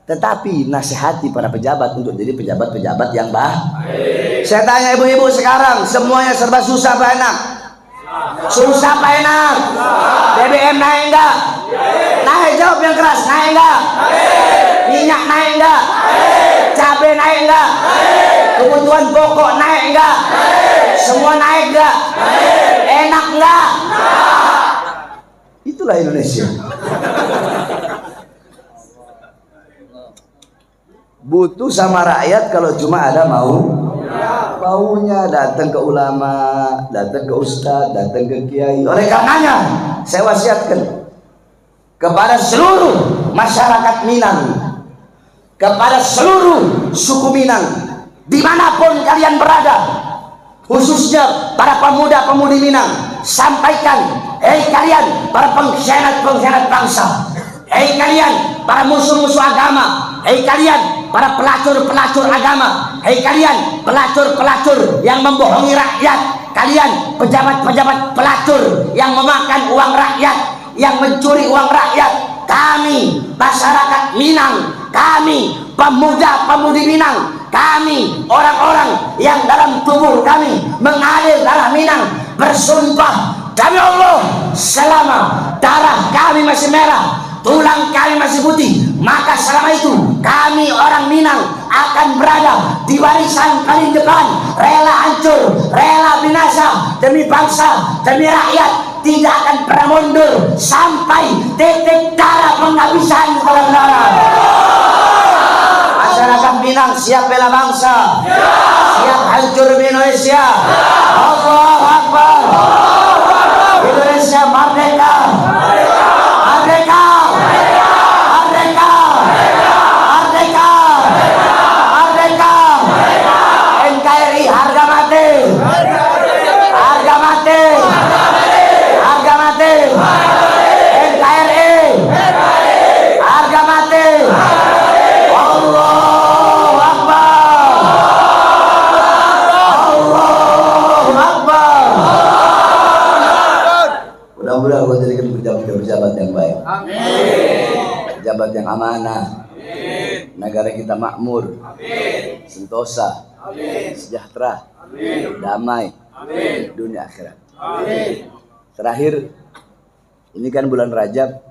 tetapi nasihati para pejabat untuk jadi pejabat-pejabat yang baik. Saya tanya ibu-ibu sekarang, semuanya serba susah apa enak? Susah apa enak? BBM naik enggak? Naik, jawab yang keras. Naik enggak? Minyak naik enggak? Cabai naik enggak? Kebutuhan pokok naik enggak? Semua naik enggak? Enak enggak? Itulah Indonesia. Butuh sama rakyat kalau cuma ada maunya datang ke ulama, datang ke ustadz, datang ke kiai. Oleh karenanya saya wasiatkan kepada seluruh masyarakat Minang, kepada seluruh suku Minang, dimanapun kalian berada, khususnya para pemuda-pemudi Minang, sampaikan, hei kalian para pengkhianat-pengkhianat bangsa, hei kalian para musuh-musuh agama, hei kalian para pelacur-pelacur agama, hei kalian pelacur-pelacur yang membohongi rakyat, kalian pejabat-pejabat pelacur yang memakan uang rakyat, yang mencuri uang rakyat. Kami masyarakat Minang, kami pemuda-pemudi Minang, kami orang-orang yang dalam tubuh kami mengalir darah Minang, bersumpah demi Allah, selama darah kami masih merah, tulang kami masih putih, maka selama itu kami orang Minang akan berada di barisan paling depan, rela hancur, rela binasa demi bangsa, demi rakyat, tidak akan pernah mundur sampai titik darah penghabisan saudara. Masyarakat Minang siap bela bangsa, siap hancur Indonesia. Allahu Akbar. Indonesia merdeka, merdeka, merdeka, merdeka, merdeka. NKRI harga mati, harga mati, harga mati. NKRI harga mati. Allahu Akbar, Allahu Akbar. Mudah-mudahan Allah jadikan pejabat-pejabat yang baik. Amin. Pejabat yang amanah. Amin. Negara kita makmur. Amin. Sentosa. Amin. Sejahtera. Amin. Damai. Amin. Dunia akhirat. Amin. Terakhir, ini kan bulan Rajab,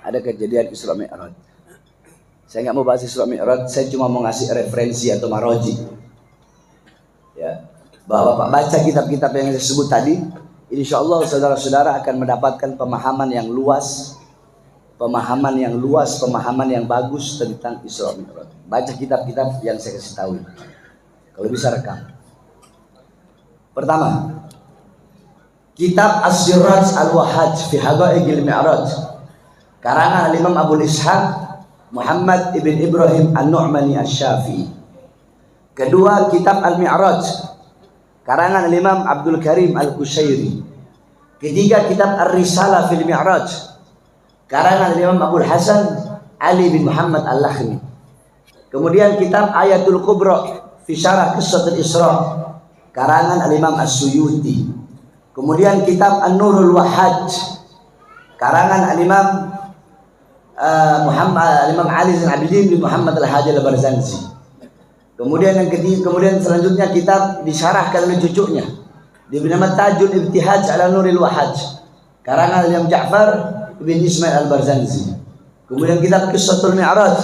ada kejadian Isra Mi'raj. Saya nggak mau bahas Isra Mi'raj, saya cuma mau ngasih referensi atau maroji. Ya, bahwa Pak baca kitab-kitab yang saya sebut tadi, insya Allah saudara-saudara akan mendapatkan pemahaman yang luas, pemahaman yang bagus tentang Isra Mi'raj. Baca kitab-kitab yang saya kasih tahu. Kalau bisa rekam. Pertama, kitab As-Siraj Al-Wahhaj fi Haqaiqil Mi'raj, karangan Imam Abu Ishaq Muhammad ibn Ibrahim An-Nu'mani Asy-Syafi'i. Kedua, kitab Al-Mi'raj, karangan Imam Abdul Karim Al-Kushairi. Ketiga, kitab Ar-Risalah fil Mi'raj, karangan Imam Abu Hasan Ali bin Muhammad Al-Lakhmi. Kemudian kitab Ayatul Kubra fi Syarah Qissatul Isra, karangan Al-Imam As-Suyuti. Kemudian kitab An-Nurul Wahhaj, karangan Al-Imam Imam Ali Zain Abidin bin Muhammad Al-Hadi Al-Barzanji. Kemudian kemudian selanjutnya kitab disyarahkan oleh cucunya, diberi nama Tajul Ibtihaj ala Nuril Wahaj, karangan Imam Ja'far bin Ismail Al-Barzanji. Kemudian kitab Qissatul Mi'raj,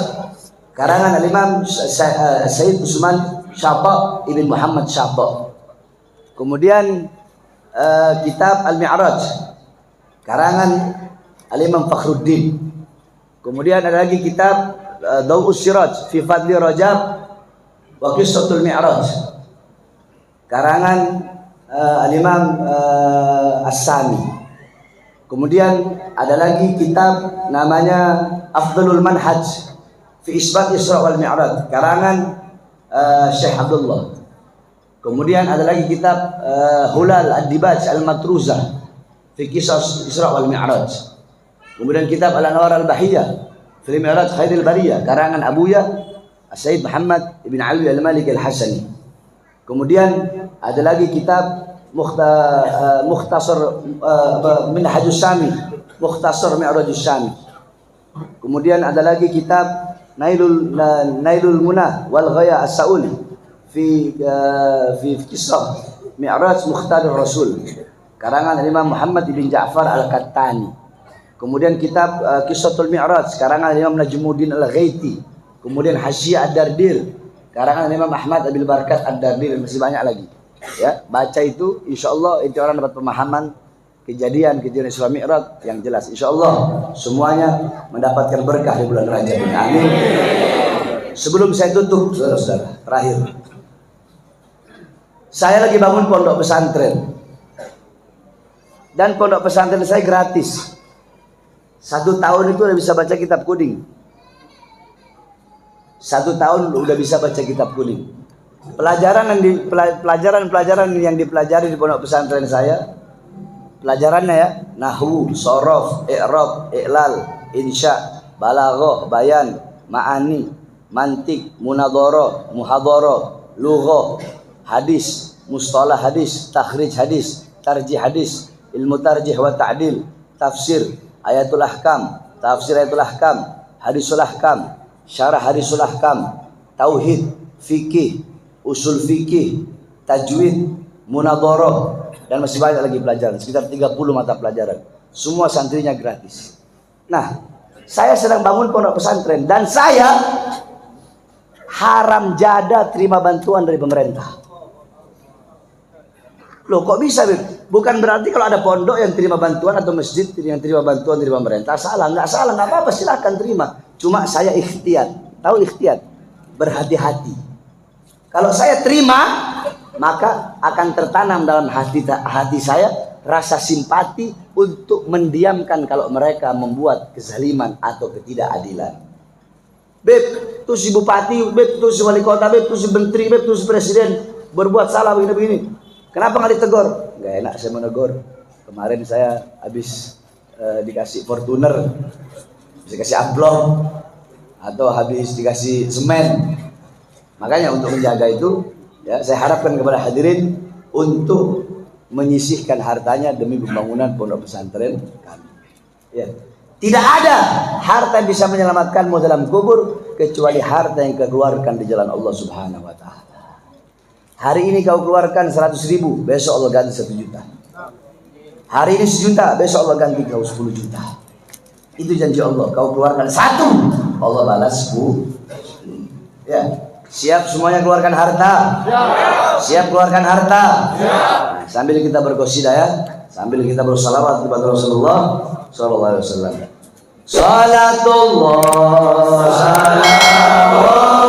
karangan Imam Sayyid Usman Syata ibn Muhammad Syata. Kemudian kitab Al-Mi'raj, karangan Al-Imam Fakhruddin. Kemudian ada lagi kitab Daw'us Siraj fi Fadli Rajab wa Qissatul Mi'raj, karangan Al-Imam As-Sami. Kemudian ada lagi kitab namanya Afdalul Manhaj fi Isbat Isra wal Mi'raj, karangan Syekh Abdullah. Kemudian ada lagi kitab Hulal Ad-Dibaj Al-Matruzah fi Qisas Isra wal Mi'raj. Kemudian kitab Al-Anwar Al-Bahiyah fi Mi'raj Khairil Bariyah, karangan Abuya Sayyid Muhammad ibn Ali Al-Malik Al-Hasani. Kemudian ada lagi kitab Mukhtasar Minhajus Syami, Mukhtasar Mi'rajus Syami. Kemudian ada lagi kitab Nailul Munah wal Ghaya As-Saul fi Qissah Mi'raj Mukhtar Rasul, karangan Imam Muhammad bin Ja'far Al-Qattani. Kemudian kitab Qissatul Mi'raj, karangan Imam Najmuddin Al-Ghaiti. Kemudian Hasyiah Ad-Dardir, karangan Imam Ahmad Abil Barakat Ad-Dardir. Masih banyak lagi. Ya, baca itu, insya Allah itu orang dapat pemahaman kejadian Isra Mi'raj yang jelas. Insya Allah semuanya mendapatkan berkah di bulan Rajab ini. Amin. Sebelum saya tutup, saudara-saudara, terakhir, saya lagi bangun pondok pesantren, dan pondok pesantren saya gratis. 1 tahun itu udah bisa baca kitab kuning. 1 tahun udah bisa baca kitab kuning. Pelajaran yang dipelajari di pondok pesantren saya, pelajarannya ya, nahwu, sorof, i'rab, i'lal, insya, balaghah, bayan, ma'ani, mantik, munadharah, muhadharah, lughah, hadis, mustalah hadis, takhrij hadis, tarjih hadis, ilmu tarjih wa ta'dil, tafsir, ayatul ahkam, tafsir ayatul ahkam, hadisul ahkam, syarah hadisul ahkam, tauhid, fikih, usul fikih, tajwid, munadharah, dan masih banyak lagi pelajaran, sekitar 30 mata pelajaran. Semua santrinya gratis. Nah, saya sedang bangun pondok pesantren dan saya haram jada terima bantuan dari pemerintah. Loh, kok bisa, Beb? Bukan berarti kalau ada pondok yang terima bantuan atau masjid yang terima bantuan dari pemerintah salah, nggak apa-apa, silahkan terima. Cuma saya ikhtiyat, tahu ikhtiyat? Berhati-hati. Kalau saya terima, maka akan tertanam dalam hati saya rasa simpati untuk mendiamkan kalau mereka membuat kezaliman atau ketidakadilan. Beb, tuh si bupati, beb, tuh si wali kota, beb, tuh si menteri, beb, tuh si presiden berbuat salah begini-begini. Kenapa nggak ditegur? Nggak enak saya menegur. Kemarin saya habis dikasih Fortuner, bisa kasih amplop, atau habis dikasih semen. Makanya untuk menjaga itu, ya, saya harapkan kepada hadirin untuk menyisihkan hartanya demi pembangunan pondok pesantren kami. Ya. Tidak ada harta yang bisa menyelamatkanmu dalam kubur kecuali harta yang keluarkan di jalan Allah Subhanahu wa Ta'ala. Hari ini kau keluarkan 100.000, besok Allah ganti 1 juta. Hari ini 1 juta, besok Allah ganti kau 10 juta. Itu janji Allah. Kau keluarkan 1, Allah balas 10. Ya, siap semuanya keluarkan harta. Siap keluarkan harta. Nah, sambil kita berqasidah ya, sambil kita bersalawat kepada Rasulullah sallallahu alaihi wasallam. Salatullah, salamullah